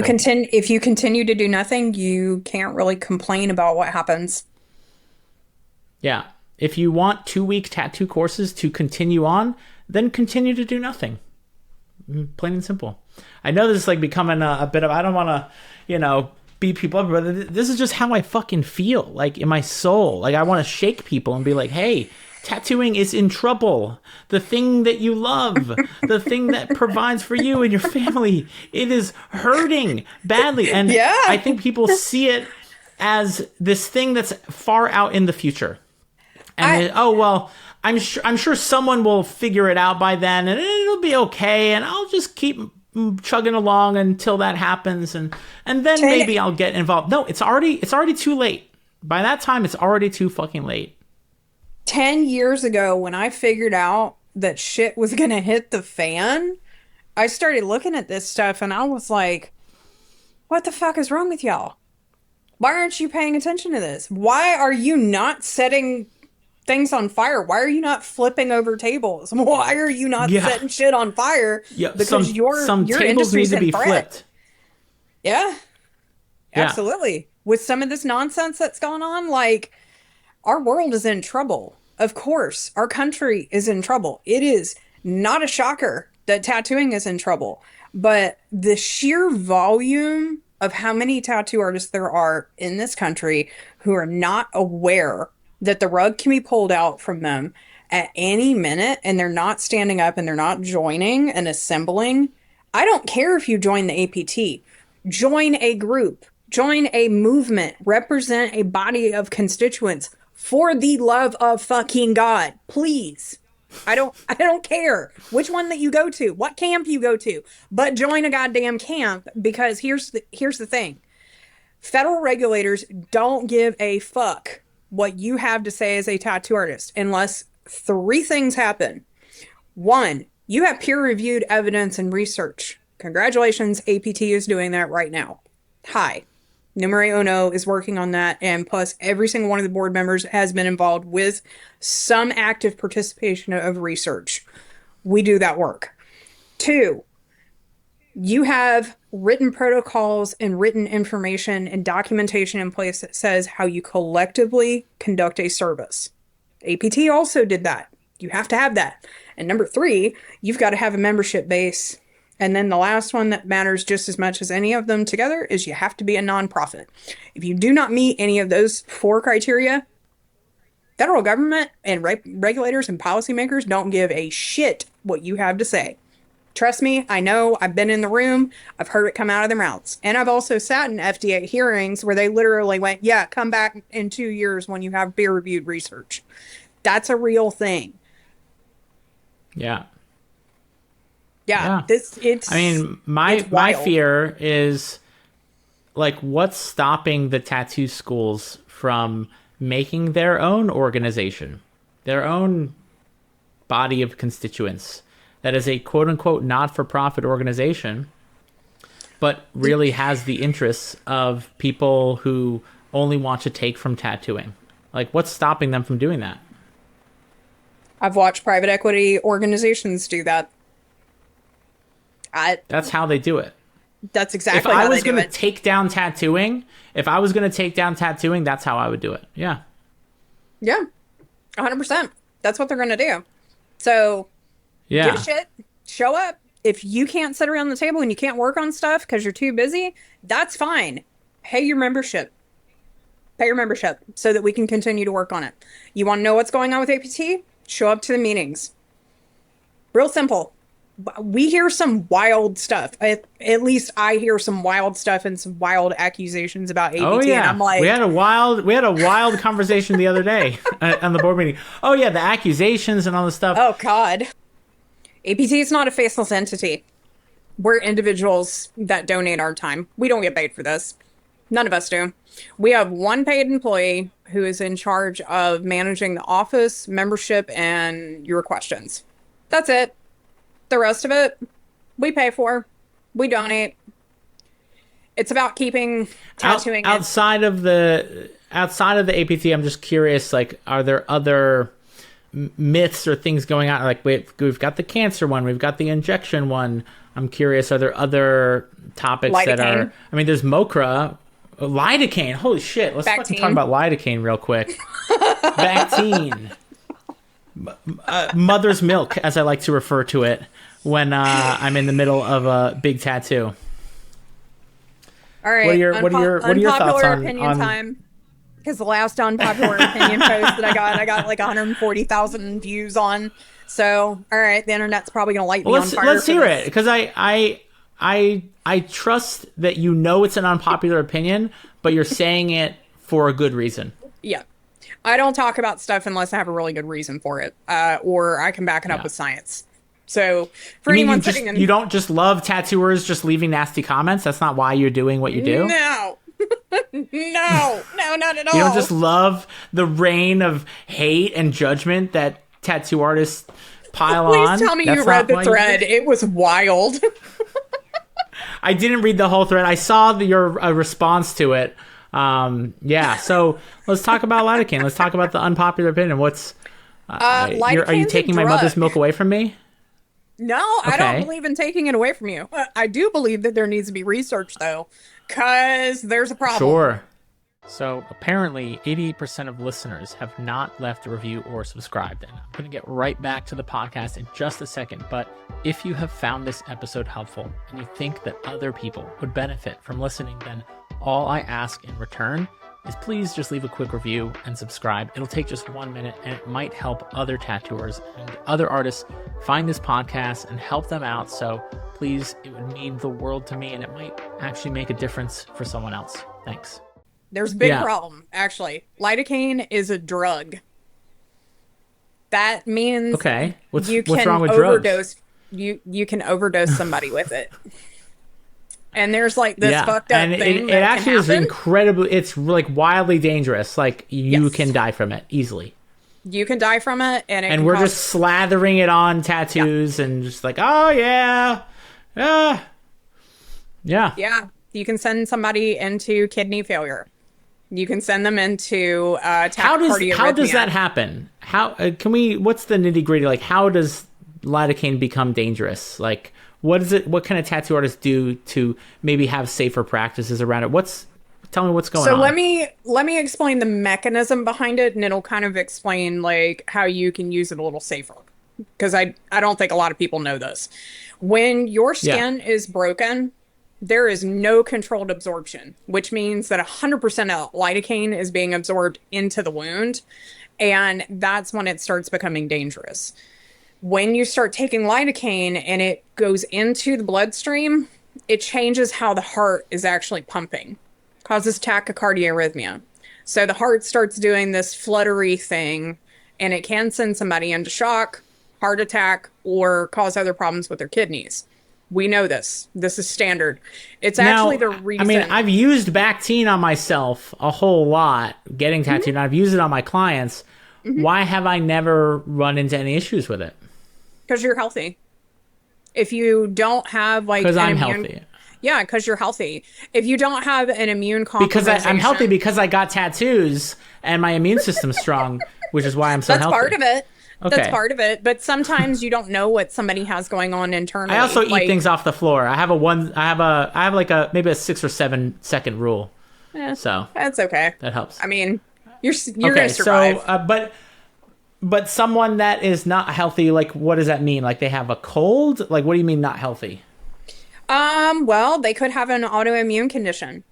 If you continue to do nothing, you can't really complain about what happens. Yeah. If you want 2-week tattoo courses to continue on, then continue to do nothing. Plain and simple. I know this is like becoming a bit of, I don't want to, beat people up, but this is just how I fucking feel, like in my soul. Like I want to shake people and be like, hey, Tattooing is in trouble. The thing that you love, the thing that provides for you and your family, it is hurting badly. And Yeah. I think people see it as this thing that's far out in the future. And I'm sure someone will figure it out by then, and it'll be okay, and I'll just keep chugging along until that happens, and then maybe I'll get involved. No, it's already too late. By that time, it's already too fucking late. 10 years ago, when I figured out that shit was gonna hit the fan, I started looking at this stuff and I was like, what the fuck is wrong with y'all? Why aren't you paying attention to this? Why are you not setting things on fire? Why are you not flipping over tables? Why are you not setting shit on fire? Yeah, because your tables need to be flipped. Yeah, absolutely. With some of this nonsense that's gone on, like, our world is in trouble. Of course, our country is in trouble. It is not a shocker that tattooing is in trouble, but the sheer volume of how many tattoo artists there are in this country who are not aware that the rug can be pulled out from them at any minute, and they're not standing up and they're not joining and assembling. I don't care if you join the APT. Join a group. Join a movement. Represent a body of constituents. For the love of fucking God, please. I don't care which one that you go to, what camp you go to, but join a goddamn camp, because here's the thing. Federal regulators don't give a fuck what you have to say as a tattoo artist unless 3 things happen. 1, you have peer-reviewed evidence and research. Congratulations, APT is doing that right now. Hi. Numero uno is working on that, and plus every single one of the board members has been involved with some active participation of research. We do that work. 2, you have written protocols and written information and documentation in place that says how you collectively conduct a service. APT also did that. You have to have that. And number 3, you've got to have a membership base. And then the last one that matters just as much as any of them together is you have to be a nonprofit. If you do not meet any of those 4 criteria, federal government and regulators and policymakers don't give a shit what you have to say. Trust me, I know, I've been in the room, I've heard it come out of their mouths. And I've also sat in FDA hearings where they literally went, yeah, come back in 2 years when you have peer-reviewed research. That's a real thing. Yeah. Yeah. My fear is, like, what's stopping the tattoo schools from making their own organization, their own body of constituents that is a quote-unquote not-for-profit organization, but really has the interests of people who only want to take from tattooing? Like, what's stopping them from doing that? I've watched private equity organizations do that. That's how they do it. That's exactly how they do it. If I was going to take down tattooing, that's how I would do it. Yeah. Yeah. 100%. That's what they're going to do. So, give a shit. Show up. If you can't sit around the table and you can't work on stuff because you're too busy, that's fine. Pay your membership. Pay your membership so that we can continue to work on it. You want to know what's going on with APT? Show up to the meetings. Real simple. We hear some wild stuff. At least I hear some wild stuff and some wild accusations about APT. Oh, yeah. And I'm like, we had a wild conversation the other day on the board meeting. Oh yeah, the accusations and all this stuff. Oh God. APT is not a faceless entity. We're individuals that donate our time. We don't get paid for this. None of us do. We have one paid employee who is in charge of managing the office, membership, and your questions. That's it. The rest of it, we pay for. We donate. It's about keeping tattooing outside of the APT. I'm just curious. Like, are there other myths or things going on? Like, we've got the cancer one, we've got the injection one. I'm curious. Are there other topics lidocaine. That are? I mean, there's MOCRA, lidocaine. Holy shit! Let's fucking talk about lidocaine real quick. Bactine. Mother's milk, as I like to refer to it when I'm in the middle of a big tattoo. All right. What are your thoughts on opinion time? Because the last unpopular opinion post that I got like 140,000 views on. So, all right, the internet's probably going to light me on fire. Let's hear it, because I trust that you know it's an unpopular opinion, but you're saying it for a good reason. Yeah. I don't talk about stuff unless I have a really good reason for it, or I can back it up with science. So, for anyone sitting in... You don't just love tattooers just leaving nasty comments? That's not why you're doing what you do? No. No, not at all. You don't just love the rain of hate and judgment that tattoo artists pile on? Please tell me you read the thread. It was wild. I didn't read the whole thread. I saw your response to it. Yeah, so let's talk about lidocaine. Let's talk about the unpopular opinion. Are you taking my mother's milk away from me? No, I don't believe in taking it away from you. I do believe that there needs to be research, though, because there's a problem. Sure. So apparently 88% of listeners have not left a review or subscribed. And I'm going to get right back to the podcast in just a second. But if you have found this episode helpful and you think that other people would benefit from listening, then all I ask in return is please just leave a quick review and subscribe. It'll take just 1 minute, and it might help other tattooers and other artists find this podcast and help them out. So please, it would mean the world to me, and it might actually make a difference for someone else. Thanks. There's a big problem, actually. Lidocaine is a drug. That means what's wrong with drugs? You can overdose somebody with it. And there's like this fucked up thing it actually is incredibly, it's like wildly dangerous. Like you can die from it easily. You can die from it, and we're just slathering it on tattoos and just like, oh yeah. You can send somebody into kidney failure. You can send them into tachycardia. How does that happen? How can we? What's the nitty gritty? Like, how does lidocaine become dangerous? Like, what is it? What can a tattoo artist do to maybe have safer practices around it? Tell me what's going on. So let me explain the mechanism behind it, and it'll kind of explain like how you can use it a little safer. Because I don't think a lot of people know this. When your skin is broken, there is no controlled absorption, which means that 100% of lidocaine is being absorbed into the wound, and that's when it starts becoming dangerous. When you start taking lidocaine and it goes into the bloodstream, it changes how the heart is actually pumping, causes tachycardia arrhythmia. So the heart starts doing this fluttery thing, and it can send somebody into shock, heart attack, or cause other problems with their kidneys. We know this. This is standard. It's actually the reason. I mean, I've used Bactine on myself a whole lot, getting tattooed, and I've used it on my clients. Why have I never run into any issues with it? Because you're healthy. If you don't have like... Because I'm healthy. Yeah, because you're healthy. If you don't have an immune compromisation... Because I'm healthy because I got tattoos and my immune system's strong, which is why I'm so healthy. That's part of it. Okay. That's part of it, but sometimes you don't know what somebody has going on internally. I also eat things off the floor. I have maybe a 6 or 7 second rule. So that's okay. That helps. I mean, you're gonna survive. So, but someone that is not healthy, like, what does that mean? Like, they have a cold? Like, what do you mean not healthy? Well, they could have an autoimmune condition.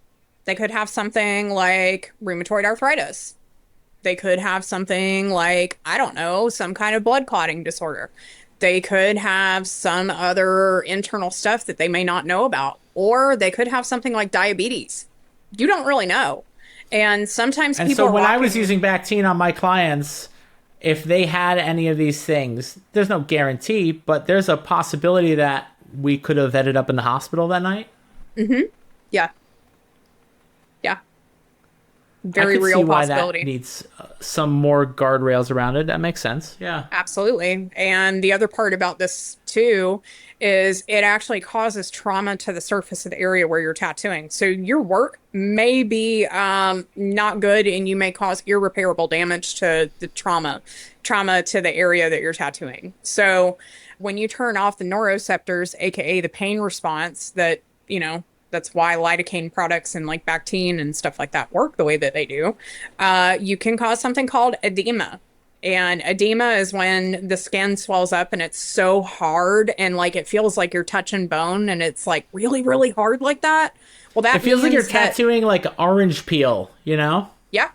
They could have something like rheumatoid arthritis. They could have something like, I don't know, some kind of blood clotting disorder. They could have some other internal stuff that they may not know about. Or they could have something like diabetes. You don't really know. And sometimes people... And so when I was using Bactine on my clients, if they had any of these things, there's no guarantee, but there's a possibility that we could have ended up in the hospital that night. Mm-hmm. Yeah. Very real possibility. That needs some more guardrails around it. That makes sense. Yeah, absolutely. And the other part about this too is it actually causes trauma to the surface of the area where you're tattooing. So your work may be not good, and you may cause irreparable damage to the trauma to the area that you're tattooing. So when you turn off the neuroreceptors, aka the pain response, that that's why lidocaine products and like Bactine and stuff like that work the way that they do. You can cause something called edema. And edema is when the skin swells up and it's so hard and like it feels like you're touching bone and it's like really, really hard like that. Well, that it feels like you're tattooing like orange peel, you know? Yeah.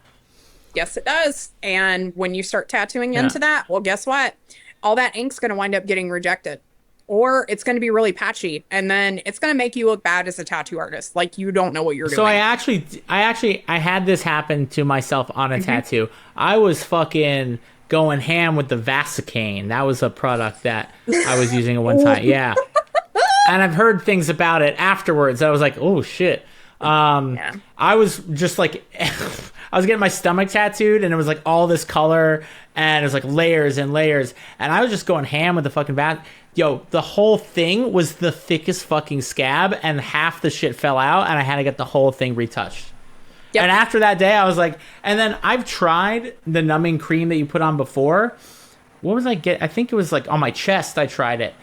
Yes, it does. And when you start tattooing Yeah. into that, well, guess what? All that ink's going to wind up getting rejected. Or it's going to be really patchy. And then it's going to make you look bad as a tattoo artist. Like you don't know what you're So doing. I had this happen to myself on a Hmm. tattoo. I was fucking going ham with the Vaseline. That was a product that I was using at one time. Yeah. And I've heard things about it afterwards. I was like, oh shit. Yeah. I was just like, I was getting my stomach tattooed, and it was like all this color, and it was like layers and layers, and I was just going ham with the fucking bat. Yo, the whole thing was the thickest fucking scab, and half the shit fell out, and I had to get the whole thing retouched. And Yep. after that day, I was like, and then I've tried the numbing cream that you put on before. What was I get? I think it was like on my chest. I tried it,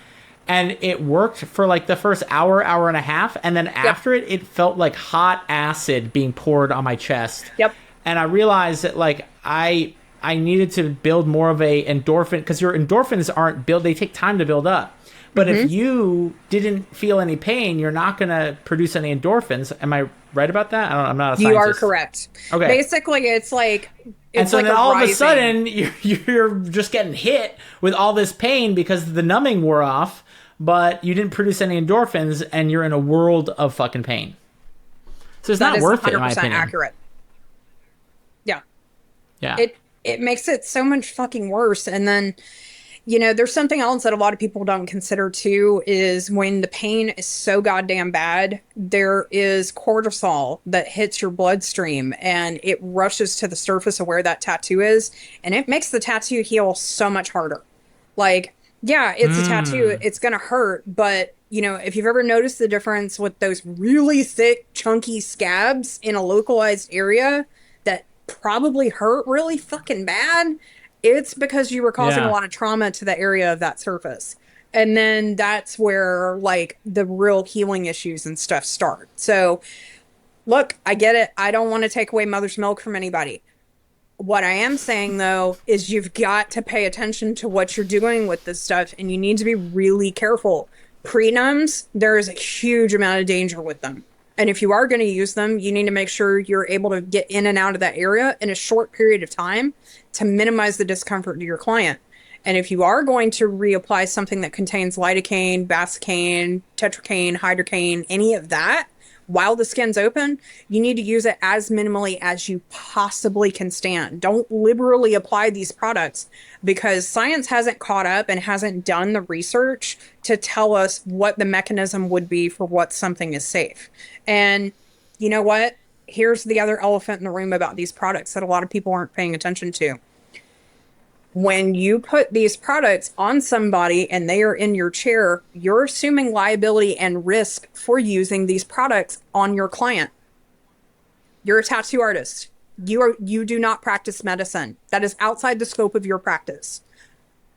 and it worked for like the first hour, hour and a half, and then Yep. after it, it felt like hot acid being poured on my chest. Yep. And I realized that like I needed to build more of a endorphin, because your endorphins aren't build; they take time to build up. But if you didn't feel any pain, you're not going to produce any endorphins. Am I right about that? I'm not a You are scientist. correct. Okay. Basically, it's like And it's so like then a all of a rising. sudden, you're just getting hit with all this pain because the numbing wore off, but you didn't produce any endorphins, and you're in a world of fucking pain. So it's That not is worth it, in my 100% opinion. accurate. Yeah. Yeah. It makes it so much fucking worse. And then, there's something else that a lot of people don't consider too is when the pain is so goddamn bad, there is cortisol that hits your bloodstream and it rushes to the surface of where that tattoo is, and it makes the tattoo heal so much harder. Like, yeah, it's a tattoo, it's gonna hurt, but if you've ever noticed the difference with those really thick, chunky scabs in a localized area that probably hurt really fucking bad, it's because you were causing a Yeah. lot of trauma to the area of that surface. And then that's where like the real healing issues and stuff start. So, look, I get it. I don't want to take away mother's milk from anybody. What I am saying though is you've got to pay attention to what you're doing with this stuff and you need to be really careful. Prenups, there is a huge amount of danger with them. And if you are going to use them, you need to make sure you're able to get in and out of that area in a short period of time to minimize the discomfort to your client. And if you are going to reapply something that contains lidocaine, basocaine, tetracaine, hydrocaine, any of that, while the skin's open, you need to use it as minimally as you possibly can stand. Don't liberally apply these products because science hasn't caught up and hasn't done the research to tell us what the mechanism would be for what something is safe. And you know what? Here's the other elephant in the room about these products that a lot of people aren't paying attention to. When you put these products on somebody and they are in your chair, you're assuming liability and risk for using these products on your client. You're a tattoo artist. You do not practice medicine. That is outside the scope of your practice.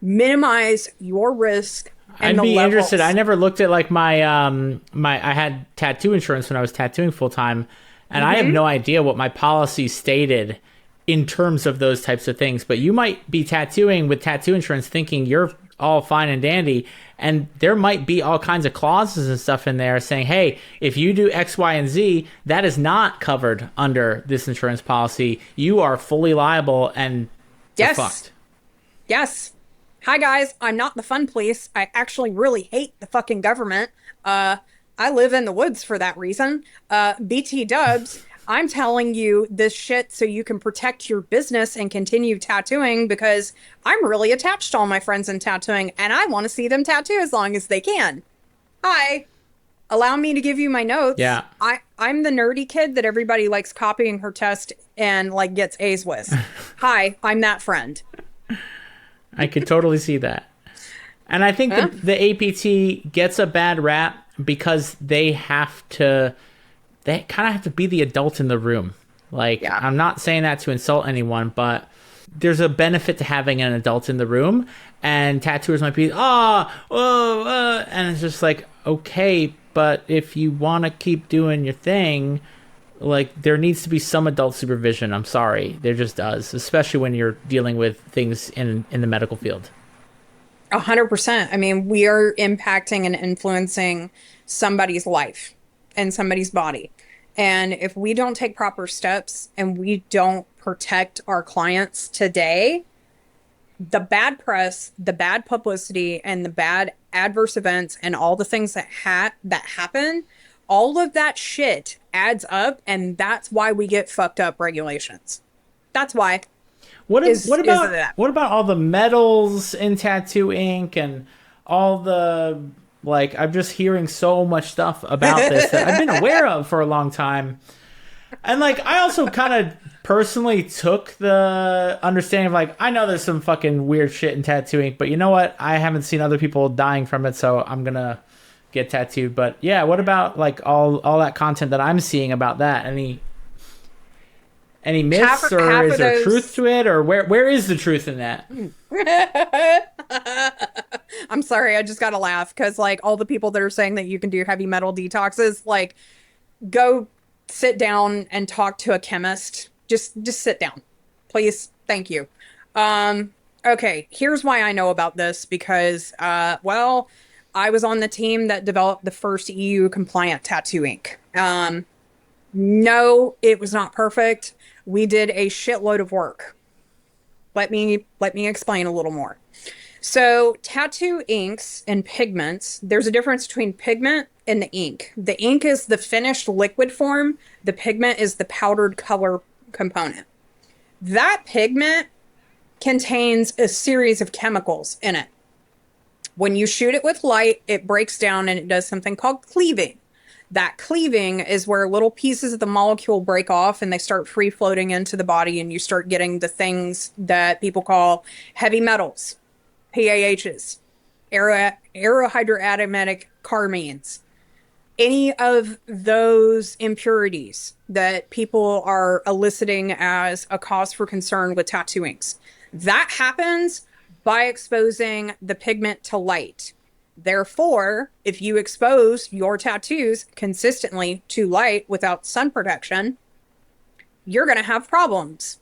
Minimize your risk and I'd the be levels. interested. I never looked at like my I had tattoo insurance when I was tattooing full time, and I have no idea what my policy stated in terms of those types of things. But you might be tattooing with tattoo insurance thinking you're all fine and dandy, and there might be all kinds of clauses and stuff in there saying, hey, if you do X, Y, and Z, that is not covered under this insurance policy. You are fully liable and you're Yes. fucked. Yes. Hi guys, I'm not the fun police. I actually really hate the fucking government. I live in the woods for that reason. BT dubs, I'm telling you this shit so you can protect your business and continue tattooing because I'm really attached to all my friends in tattooing and I want to see them tattoo as long as they can. Hi. Allow me to give you my notes. Yeah. I'm the nerdy kid that everybody likes copying her test and like gets A's with. Hi, I'm that friend. I could totally see that. And I think the APT gets a bad rap because they kind of have to be the adult in the room. Like, Yeah. I'm not saying that to insult anyone, but there's a benefit to having an adult in the room. And tattooers might be, and it's just like, okay, but if you want to keep doing your thing, like, there needs to be some adult supervision. I'm sorry. There just does, especially when you're dealing with things in the medical field. 100%. I mean, we are impacting and influencing somebody's life and somebody's body. And if we don't take proper steps and we don't protect our clients today, the bad press, the bad publicity, and the bad adverse events and all the things that happen, all of that shit adds up, and that's why we get fucked up regulations. That's why. Is that. What about all the metals in tattoo ink and all the, like, I'm just hearing so much stuff about this that I've been aware of for a long time. And like I also kind of personally took the understanding of, like, I know there's some fucking weird shit in tattoo ink, but you know what? I haven't seen other people dying from it, so I'm gonna get tattooed. But yeah, what about like all that content that I'm seeing about that? Any myths, or is there truth to it, or where is the truth in that? I'm sorry, I just gotta laugh because like all the people that are saying that you can do heavy metal detoxes, like go sit down and talk to a chemist. Just sit down, please. Thank you. Okay, here's why I know about this because well, I was on the team that developed the first EU compliant tattoo ink. No, it was not perfect. We did a shitload of work. Let me explain a little more. So, tattoo inks and pigments, there's a difference between pigment and the ink. The ink is the finished liquid form. The pigment is the powdered color component. That pigment contains a series of chemicals in it. When you shoot it with light, it breaks down and it does something called cleaving. That cleaving is where little pieces of the molecule break off and they start free floating into the body, and you start getting the things that people call heavy metals, PAHs, arohydroaromatic carmines, any of those impurities that people are eliciting as a cause for concern with tattoo inks. That happens by exposing the pigment to light. Therefore, if you expose your tattoos consistently to light without sun protection, you're going to have problems.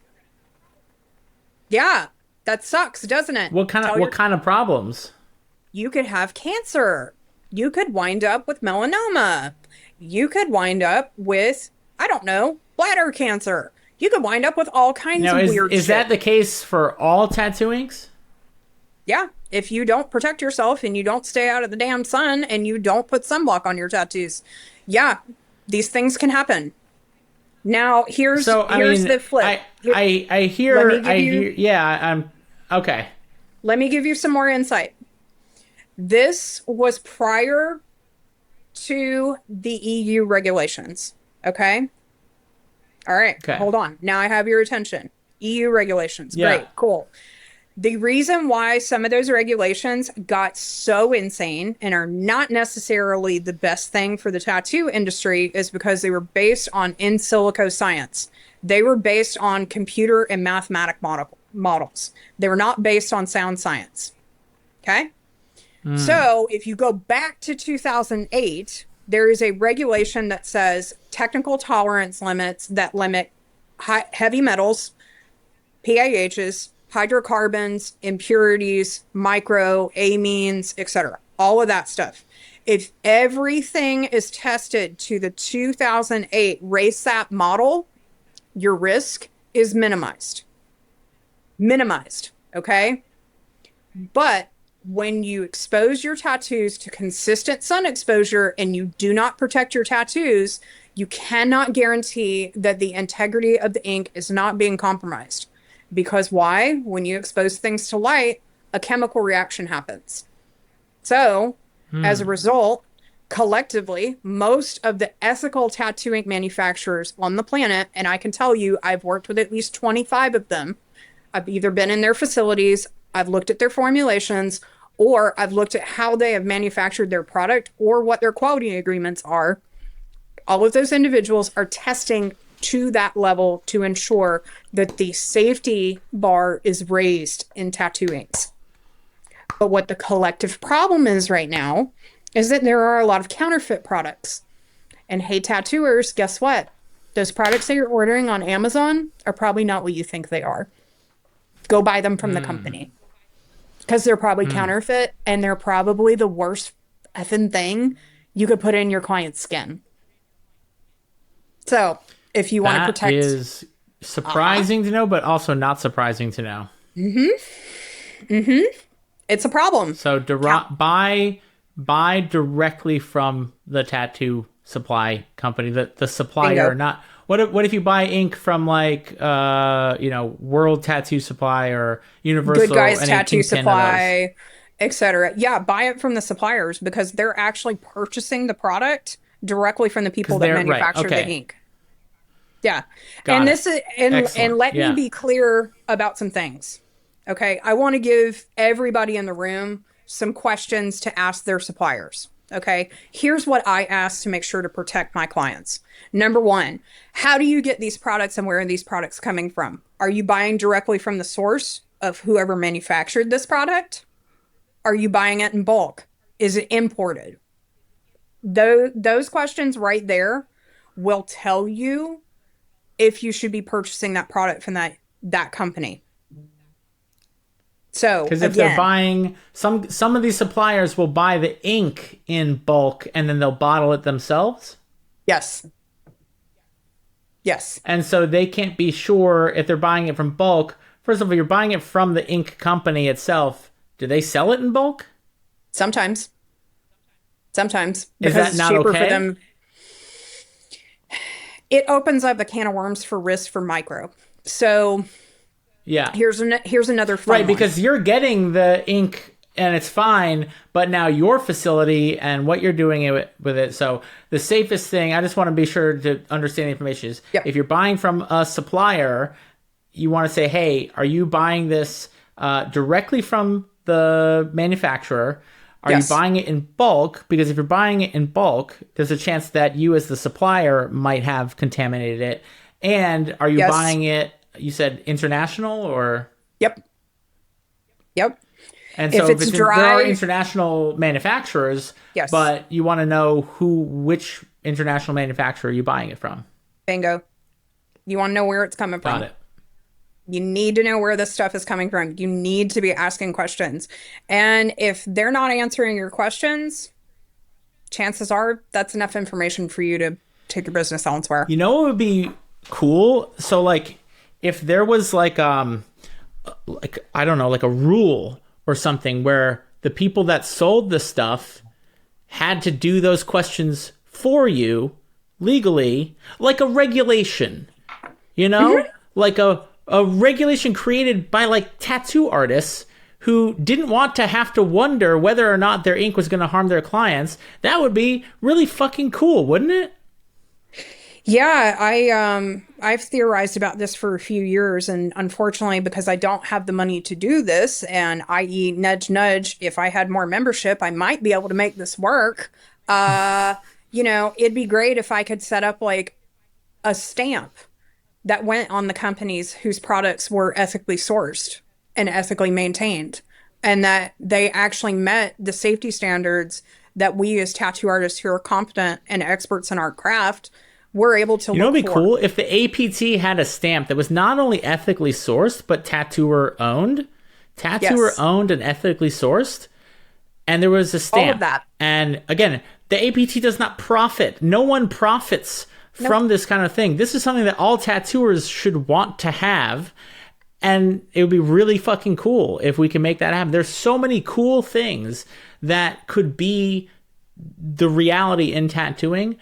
Yeah, that sucks, doesn't it? What kind of problems? You could have cancer. You could wind up with melanoma. You could wind up with, I don't know, bladder cancer. You could wind up with all kinds of weird shit. Is that the case for all tattoo inks? Yeah. If you don't protect yourself and you don't stay out of the damn sun and you don't put sunblock on your tattoos, yeah, these things can happen. Now, here's the flip. I hear, yeah, I'm okay. Let me give you some more insight. This was prior to the EU regulations. Okay. All right. Okay. Hold on. Now I have your attention. EU regulations. Yeah. Great. Cool. The reason why some of those regulations got so insane and are not necessarily the best thing for the tattoo industry is because they were based on in silico science. They were based on computer and mathematic models. They were not based on sound science. Okay? So if you go back to 2008, there is a regulation that says technical tolerance limits that limit heavy metals, PAHs, hydrocarbons, impurities, micro, amines, etc. All of that stuff. If everything is tested to the 2008 RACEAP model, your risk is minimized. Minimized, okay? But when you expose your tattoos to consistent sun exposure and you do not protect your tattoos, you cannot guarantee that the integrity of the ink is not being compromised. Because why? When you expose things to light, a chemical reaction happens. So, as a result, collectively, most of the ethical tattoo ink manufacturers on the planet, and I can tell you, I've worked with at least 25 of them. I've either been in their facilities, I've looked at their formulations, or I've looked at how they have manufactured their product or what their quality agreements are. All of those individuals are testing to that level to ensure that the safety bar is raised in tattoo inks. But what the collective problem is right now is that there are a lot of counterfeit products. And hey, tattooers, guess what? Those products that you're ordering on Amazon are probably not what you think they are. Go buy them from the company. Because they're probably counterfeit, and they're probably the worst effing thing you could put in your client's skin. So if you want to That protect, is surprising to know, but also not surprising to know. it's a problem. So buy directly from the tattoo supply company, the supplier, Bingo. not what if you buy ink from like World Tattoo Supply or Good Universal, Guys any Tattoo Kingpin of those? Supply, etc. Yeah, buy it from the suppliers because they're actually purchasing the product directly from the Because people that they're right. manufacture the Okay, ink. Yeah. got And it. this is and Excellent. let me Yeah. be clear about some things. Okay? I want to give everybody in the room some questions to ask their suppliers. Okay? Here's what I ask to make sure to protect my clients. Number 1, how do you get these products and where are these products coming from? Are you buying directly from the source of whoever manufactured this product? Are you buying it in bulk? Is it imported? Those questions right there will tell you if you should be purchasing that product from that company. So Because if they're again, buying some of these suppliers will buy the ink in bulk and then they'll bottle it themselves. yes, yes, And so they can't be sure if they're buying it from bulk. First of all, you're buying it from the ink company itself. Do they sell it in bulk? sometimes, sometimes Is because that it's not cheaper for okay? them. It opens up a can of worms for risk for micro. So Yeah. here's another Right, fun one. because you're getting the ink and it's fine, but now your facility and what you're doing with it. So the safest thing, I just want to be sure to understand the information is Yep. if you're buying from a supplier, you want to say, hey, are you buying this directly from the manufacturer? Are you Yes. buying it in bulk? Because if you're buying it in bulk, there's a chance that you as the supplier might have contaminated it. And are you Yes. buying it, you said international or? Yep. Yep. And If so if it's there are dry, international manufacturers, yes. but you want to know which international manufacturer are you buying it from? Bingo. You want to know where it's coming Got from. it. You need to know where this stuff is coming from. You need to be asking questions. And if they're not answering your questions, chances are that's enough information for you to take your business elsewhere. You know what would be cool? So like if there was like I don't know, like a rule or something where the people that sold the stuff had to do those questions for you legally, like a regulation, like a regulation created by like tattoo artists who didn't want to have to wonder whether or not their ink was going to harm their clients. That would be really fucking cool, wouldn't it? Yeah, I've theorized about this for a few years, and unfortunately, because I don't have the money to do this, and i.e. nudge nudge, if I had more membership, I might be able to make this work. It'd be great if I could set up like a stamp that went on the companies whose products were ethically sourced and ethically maintained, and that they actually met the safety standards that we as tattoo artists who are competent and experts in our craft were able to You know look what'd be for. cool? If the APT had a stamp that was not only ethically sourced, but tattooer owned. Tattooer Yes. owned and ethically sourced. And there was a stamp. All of that. And again, the APT does not profit. No one profits from this kind of thing. This is something that all tattooers should want to have. And it would be really fucking cool if we can make that happen. There's so many cool things that could be the reality in tattooing.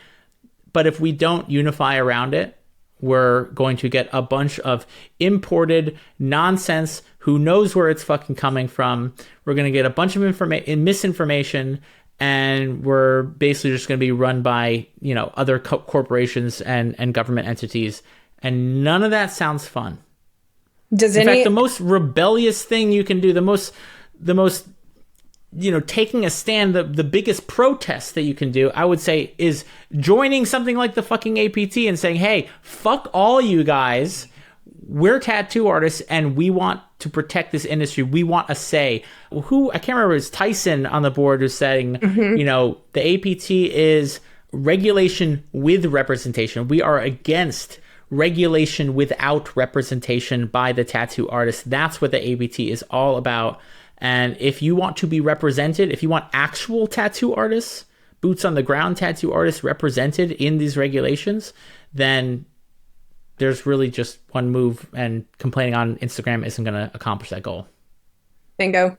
But if we don't unify around it, we're going to get a bunch of imported nonsense. Who knows where it's fucking coming from? We're going to get a bunch of misinformation, and we're basically just going to be run by other corporations and government entities. And none of that sounds fun. Does In any fact, the most rebellious thing you can do, the most taking a stand, the biggest protest that you can do, I would say, is joining something like the fucking APT and saying, hey, fuck all you guys. We're tattoo artists and we want to protect this industry. We want a say. I can't remember, it's Tyson on the board who's saying, the APT is regulation with representation. We are against regulation without representation by the tattoo artist. That's what the APT is all about. And if you want to be represented, if you want actual tattoo artists boots on the ground tattoo artists represented in these regulations, then there's really just one move, and complaining on Instagram isn't going to accomplish that goal. Bingo.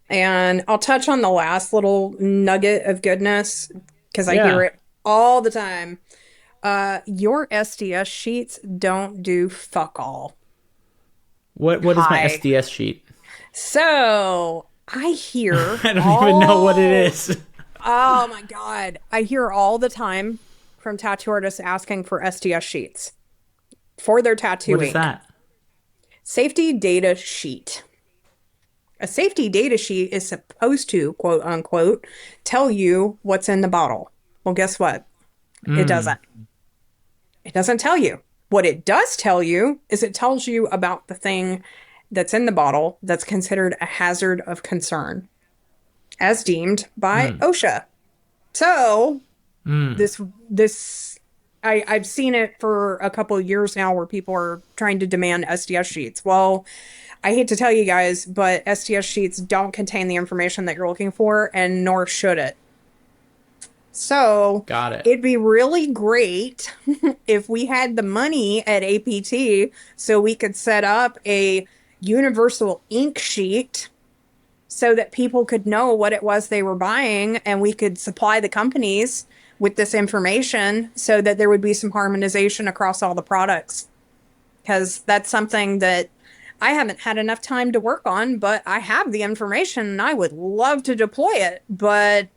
And I'll touch on the last little nugget of goodness because I hear it all the time. Your SDS sheets don't do fuck all. What is my SDS sheet? So I hear I don't even know what it is. Oh my God. I hear all the time from tattoo artists asking for SDS sheets for their tattooing. What is that? Safety data sheet. A safety data sheet is supposed to, quote unquote, tell you what's in the bottle. Well, guess what? It doesn't. It doesn't tell you. What it does tell you is it tells you about the thing that's in the bottle that's considered a hazard of concern as deemed by OSHA. So I've seen it for a couple of years now where people are trying to demand SDS sheets. Well, I hate to tell you guys, but SDS sheets don't contain the information that you're looking for, and nor should it. So got it. It'd be really great if we had the money at APT so we could set up a universal ink sheet so that people could know what it was they were buying, and we could supply the companies with this information so that there would be some harmonization across all the products. Because that's something that I haven't had enough time to work on, but I have the information and I would love to deploy it, but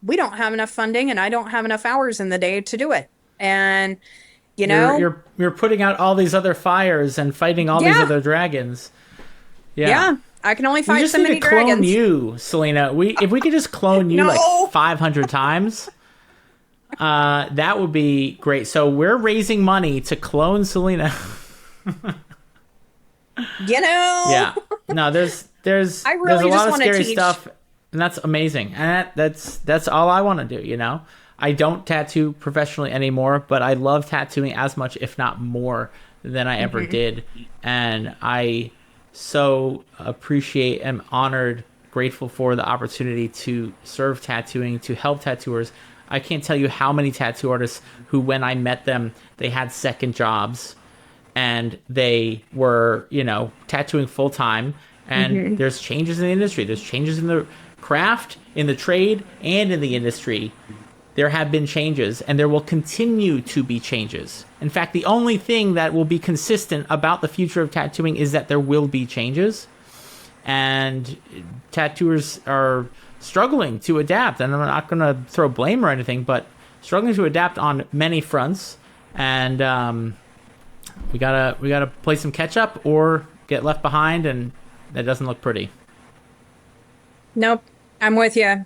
we don't have enough funding and I don't have enough hours in the day to do it. And you know, you're putting out all these other fires and fighting all these other dragons. Yeah. I can only fight so many dragons. We just need to clone you, Selena. If we could just clone you like 500 times, that would be great. So we're raising money to clone Selena. You know. Yeah. No, there's I really a lot of just scary teach. stuff, and that's amazing. And that's all I want to do, you know? I don't tattoo professionally anymore, but I love tattooing as much, if not more, than I ever did. And I so appreciate and honored, grateful for the opportunity to serve tattooing, to help tattooers. I can't tell you how many tattoo artists who, when I met them, they had second jobs and they were, you know, tattooing full time. And there's changes in the industry. There's changes in the craft, in the trade, and in the industry. There have been changes, and there will continue to be changes. In fact, the only thing that will be consistent about the future of tattooing is that there will be changes. And tattooers are struggling to adapt. And I'm not going to throw blame or anything, but struggling to adapt on many fronts. And we gotta play some catch up or get left behind, and that doesn't look pretty. Nope, I'm with you.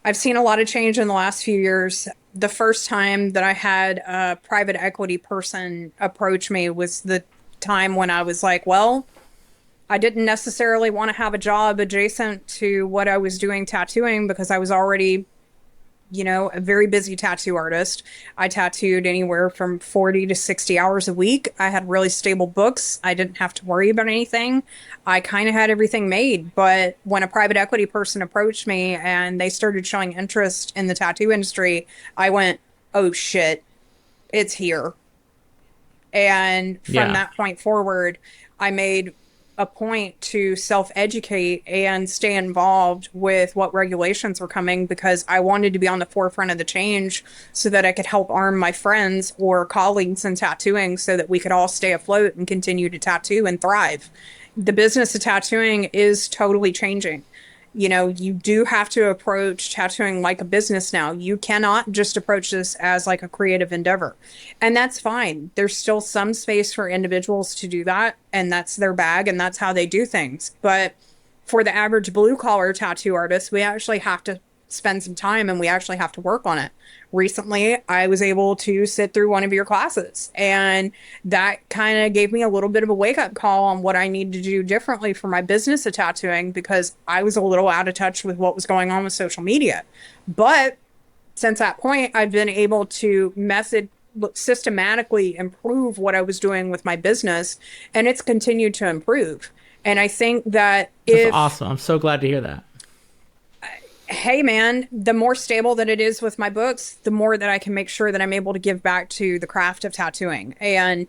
I've seen a lot of change in the last few years. The first time that I had a private equity person approach me was the time when I was like, well, I didn't necessarily want to have a job adjacent to what I was doing tattooing because I was already, you know, a very busy tattoo artist. I tattooed anywhere from 40 to 60 hours a week. I had really stable books. I didn't have to worry about anything. I kind of had everything made. But when a private equity person approached me and they started showing interest in the tattoo industry, I went, oh shit, it's here. And from that point forward, I made a point to self-educate and stay involved with what regulations were coming because I wanted to be on the forefront of the change so that I could help arm my friends or colleagues in tattooing so that we could all stay afloat and continue to tattoo and thrive. The business of tattooing is totally changing. You know, you do have to approach tattooing like a business now. You cannot just approach this as like a creative endeavor. And that's fine. There's still some space for individuals to do that, and that's their bag, and that's how they do things. But for the average blue-collar tattoo artist, we actually have to spend some time and we actually have to work on it. Recently, I was able to sit through one of your classes, and that kind of gave me a little bit of a wake-up call on what I need to do differently for my business of tattooing because I was a little out of touch with what was going on with social media. But since that point, I've been able to systematically improve what I was doing with my business, and it's continued to improve. And I think that That's awesome. I'm so glad to hear that. Hey man, the more stable that it is with my books, the more that I can make sure that I'm able to give back to the craft of tattooing. And,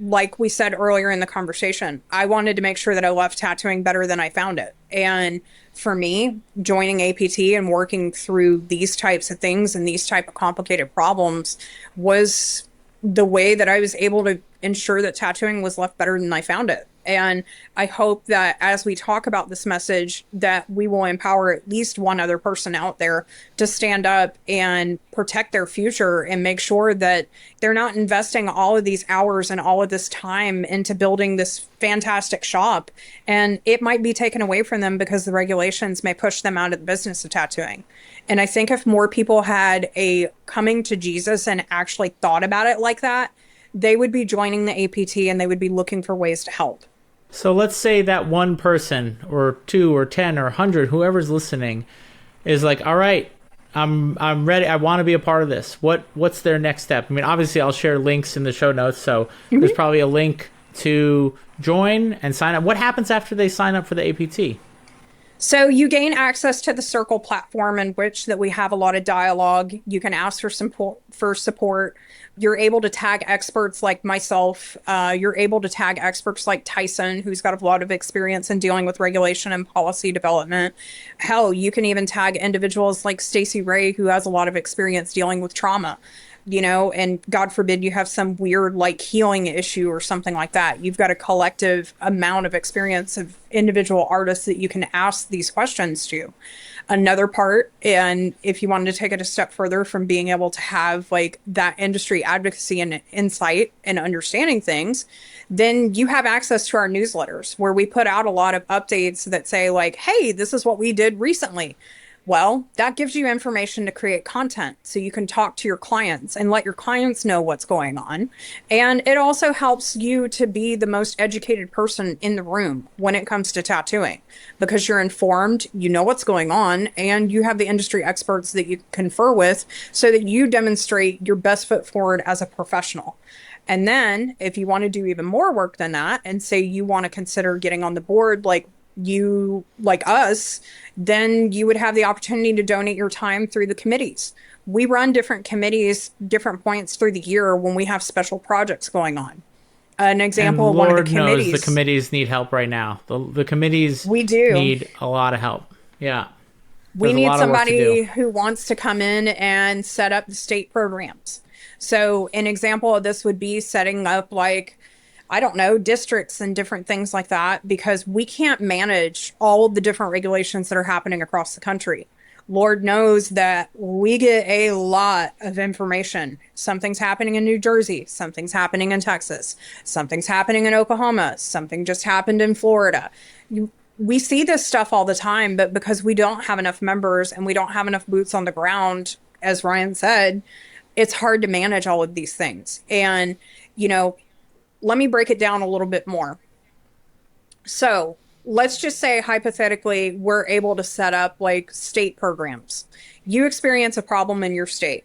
like we said earlier in the conversation, I wanted to make sure that I left tattooing better than I found it. And for me, joining APT and working through these types of things and these type of complicated problems was the way that I was able to ensure that tattooing was left better than I found it. And I hope that as we talk about this message, that we will empower at least one other person out there to stand up and protect their future and make sure that they're not investing all of these hours and all of this time into building this fantastic shop. And it might be taken away from them because the regulations may push them out of the business of tattooing. And I think if more people had a coming to Jesus and actually thought about it like that, they would be joining the APT and they would be looking for ways to help. So let's say that one person or two or 10 or 100, whoever's listening, is like, all right, I'm ready. I want to be a part of this. What's their next step? I mean, obviously I'll share links in the show notes. So there's probably a link to join and sign up. What happens after they sign up for the APT? So you gain access to the Circle platform in which that we have a lot of dialogue. You can ask for support. You're able to tag experts like myself. You're able to tag experts like Tyson, who's got a lot of experience in dealing with regulation and policy development. Hell, you can even tag individuals like Stacey Ray, who has a lot of experience dealing with trauma. And God forbid you have some weird like healing issue or something like that. You've got a collective amount of experience of individual artists that you can ask these questions to. Another part, and if you wanted to take it a step further from being able to have like that industry advocacy and insight and understanding things, then you have access to our newsletters where we put out a lot of updates that say like, hey, this is what we did recently. Well, that gives you information to create content so you can talk to your clients and let your clients know what's going on. And it also helps you to be the most educated person in the room when it comes to tattooing because you're informed, you know what's going on, and you have the industry experts that you confer with so that you demonstrate your best foot forward as a professional. And then if you want to do even more work than that and say you want to consider getting on the board like us, then you would have the opportunity to donate your time through the committees. We run different committees, different points through the year when we have special projects going on. An example of one of the committees. Lord knows the committees need help right now. The committees we do need a lot of help. Yeah. We need somebody who wants to come in and set up the state programs. So an example of this would be setting up I don't know, districts and different things like that, because we can't manage all of the different regulations that are happening across the country. Lord knows that we get a lot of information. Something's happening in New Jersey. Something's happening in Texas. Something's happening in Oklahoma. Something just happened in Florida. We see this stuff all the time, but because we don't have enough members and we don't have enough boots on the ground, as Ryan said, it's hard to manage all of these things. And, let me break it down a little bit more. So let's just say hypothetically, we're able to set up like state programs. You experience a problem in your state.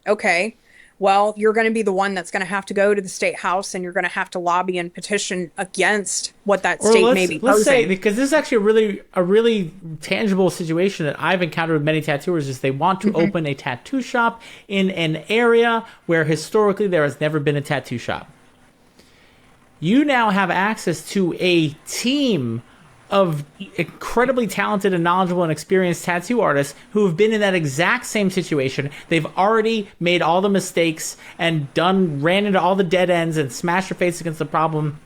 Okay. Well, you're going to be the one that's going to have to go to the state house and you're going to have to lobby and petition against what that state may be posing. Let's say, because this is actually a really tangible situation that I've encountered with many tattooers, is they want to open a tattoo shop in an area where historically there has never been a tattoo shop. You now have access to a team of incredibly talented and knowledgeable and experienced tattoo artists who have been in that exact same situation. They've already made all the mistakes and ran into all the dead ends and smashed their face against the problem,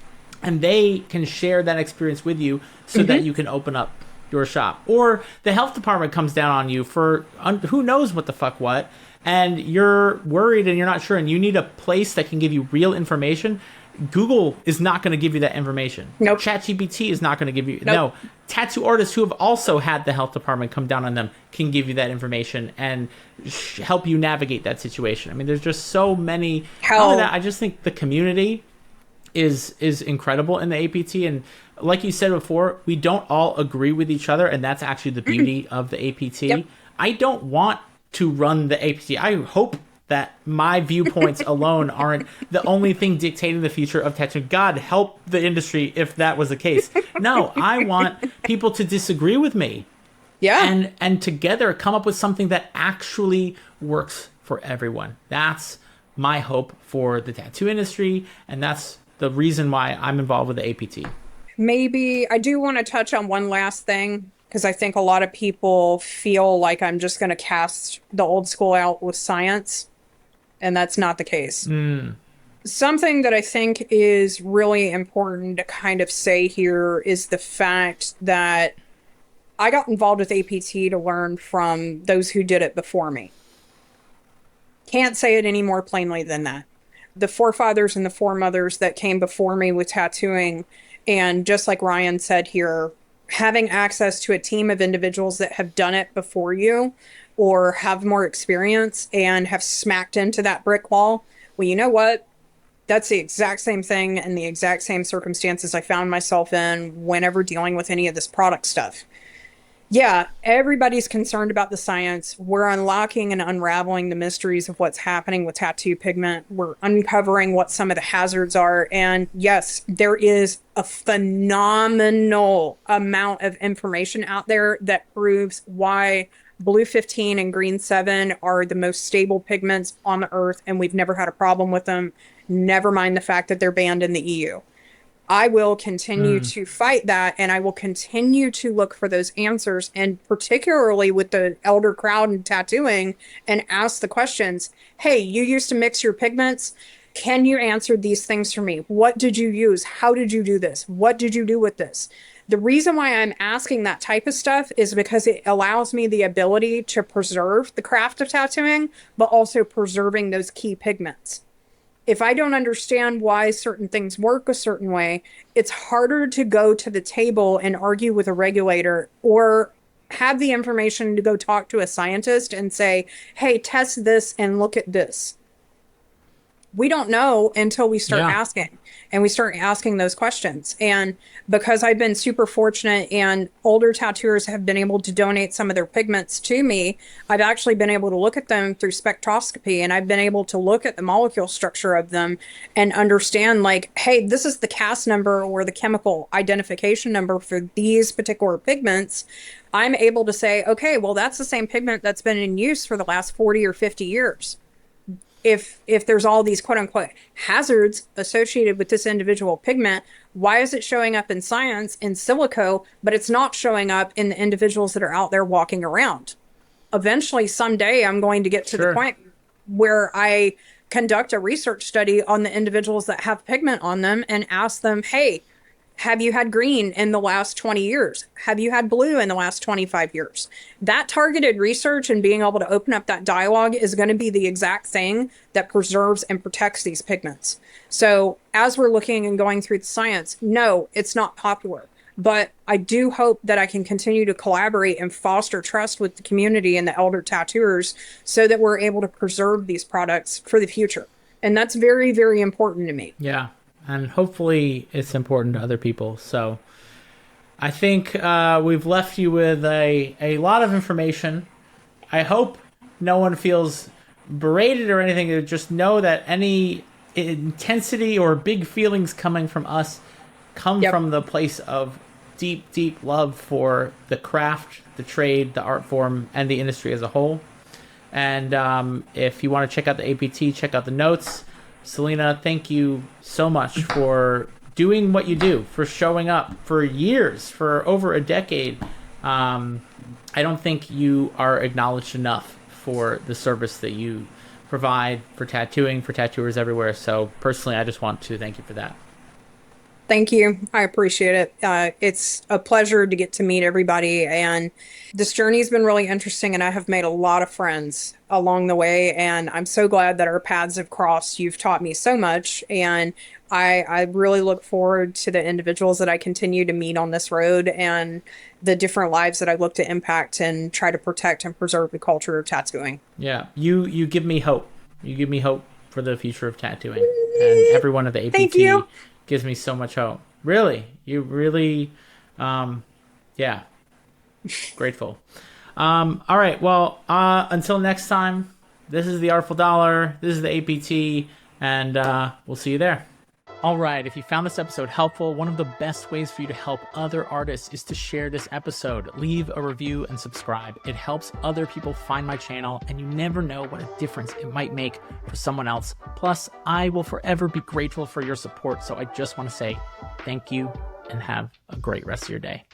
and they can share that experience with you so that you can open up your shop. Or the health department comes down on you for who knows what the fuck what, and you're worried and you're not sure, and you need a place that can give you real information. Google is not going to give you that information. Nope. ChatGPT is not going to give you. Nope. No. Tattoo artists who have also had the health department come down on them can give you that information and help you navigate that situation. I mean, there's just so many. I just think the community is incredible in the APT. And like you said before, we don't all agree with each other. And that's actually the beauty of the APT. Yep. I don't want to run the APT. I hope that my viewpoints alone aren't the only thing dictating the future of tattooing. God help the industry if that was the case. No, I want people to disagree with me Yeah. and together come up with something that actually works for everyone. That's my hope for the tattoo industry, and that's the reason why I'm involved with the APT. Maybe I do want to touch on one last thing because I think a lot of people feel like I'm just going to cast the old school out with science, and that's not the case. Something that I think is really important to kind of say here is the fact that I got involved with APT to learn from those who did it before me. Can't say it any more plainly than that. The forefathers and the foremothers that came before me with tattooing, and just like Ryan said here, having access to a team of individuals that have done it before you or have more experience and have smacked into that brick wall. Well, you know what? That's the exact same thing and the exact same circumstances I found myself in whenever dealing with any of this product stuff. Yeah, everybody's concerned about the science. We're unlocking and unraveling the mysteries of what's happening with tattoo pigment. We're uncovering what some of the hazards are. And yes, there is a phenomenal amount of information out there that proves why blue 15 and green 7 are the most stable pigments on the earth, and we've never had a problem with them. Never mind the fact that they're banned in the EU. I will continue to fight that, and I will continue to look for those answers, and particularly with the elder crowd and tattooing, and ask the questions. Hey, you used to mix your pigments. Can you answer these things for me? What did you use? How did you do this? What did you do with this? The reason why I'm asking that type of stuff is because it allows me the ability to preserve the craft of tattooing, but also preserving those key pigments. If I don't understand why certain things work a certain way, it's harder to go to the table and argue with a regulator or have the information to go talk to a scientist and say, hey, test this and look at this. We don't know until we start asking, and we start asking those questions. And because I've been super fortunate and older tattooers have been able to donate some of their pigments to me, I've actually been able to look at them through spectroscopy, and I've been able to look at the molecule structure of them and understand, like, hey, this is the CAS number or the chemical identification number for these particular pigments. I'm able to say, okay, well, that's the same pigment that's been in use for the last 40 or 50 years. If there's all these quote unquote hazards associated with this individual pigment, why is it showing up in science in silico, but it's not showing up in the individuals that are out there walking around? Eventually, someday, I'm going to get to the point where I conduct a research study on the individuals that have pigment on them and ask them, hey, have you had green in the last 20 years? Have you had blue in the last 25 years? That targeted research and being able to open up that dialogue is going to be the exact thing that preserves and protects these pigments. So as we're looking and going through the science, no, it's not popular. But I do hope that I can continue to collaborate and foster trust with the community and the elder tattooers so that we're able to preserve these products for the future. And that's very, very important to me. Yeah. And hopefully it's important to other people. So I think we've left you with a lot of information. I hope no one feels berated or anything. Just know that any intensity or big feelings coming from us come from the place of deep, deep love for the craft, the trade, the art form, and the industry as a whole. And if you want to check out the APT, check out the notes. Selena, thank you so much for doing what you do, for showing up for years, for over a decade. I don't think you are acknowledged enough for the service that you provide for tattooing, for tattooers everywhere. So personally, I just want to thank you for that. Thank you. I appreciate it. It's a pleasure to get to meet everybody. And this journey's been really interesting, and I have made a lot of friends along the way. And I'm so glad that our paths have crossed. You've taught me so much. And I really look forward to the individuals that I continue to meet on this road and the different lives that I look to impact and try to protect and preserve the culture of tattooing. Yeah, you give me hope. You give me hope for the future of tattooing. And everyone at the APT. Thank you. Gives me so much hope. Really, you really, yeah, grateful. All right, well, until next time, this is the Artful Dollar, this is the APT, and we'll see you there. All right, if you found this episode helpful, one of the best ways for you to help other artists is to share this episode. Leave a review and subscribe. It helps other people find my channel, and you never know what a difference it might make for someone else. Plus, I will forever be grateful for your support, so I just want to say thank you and have a great rest of your day.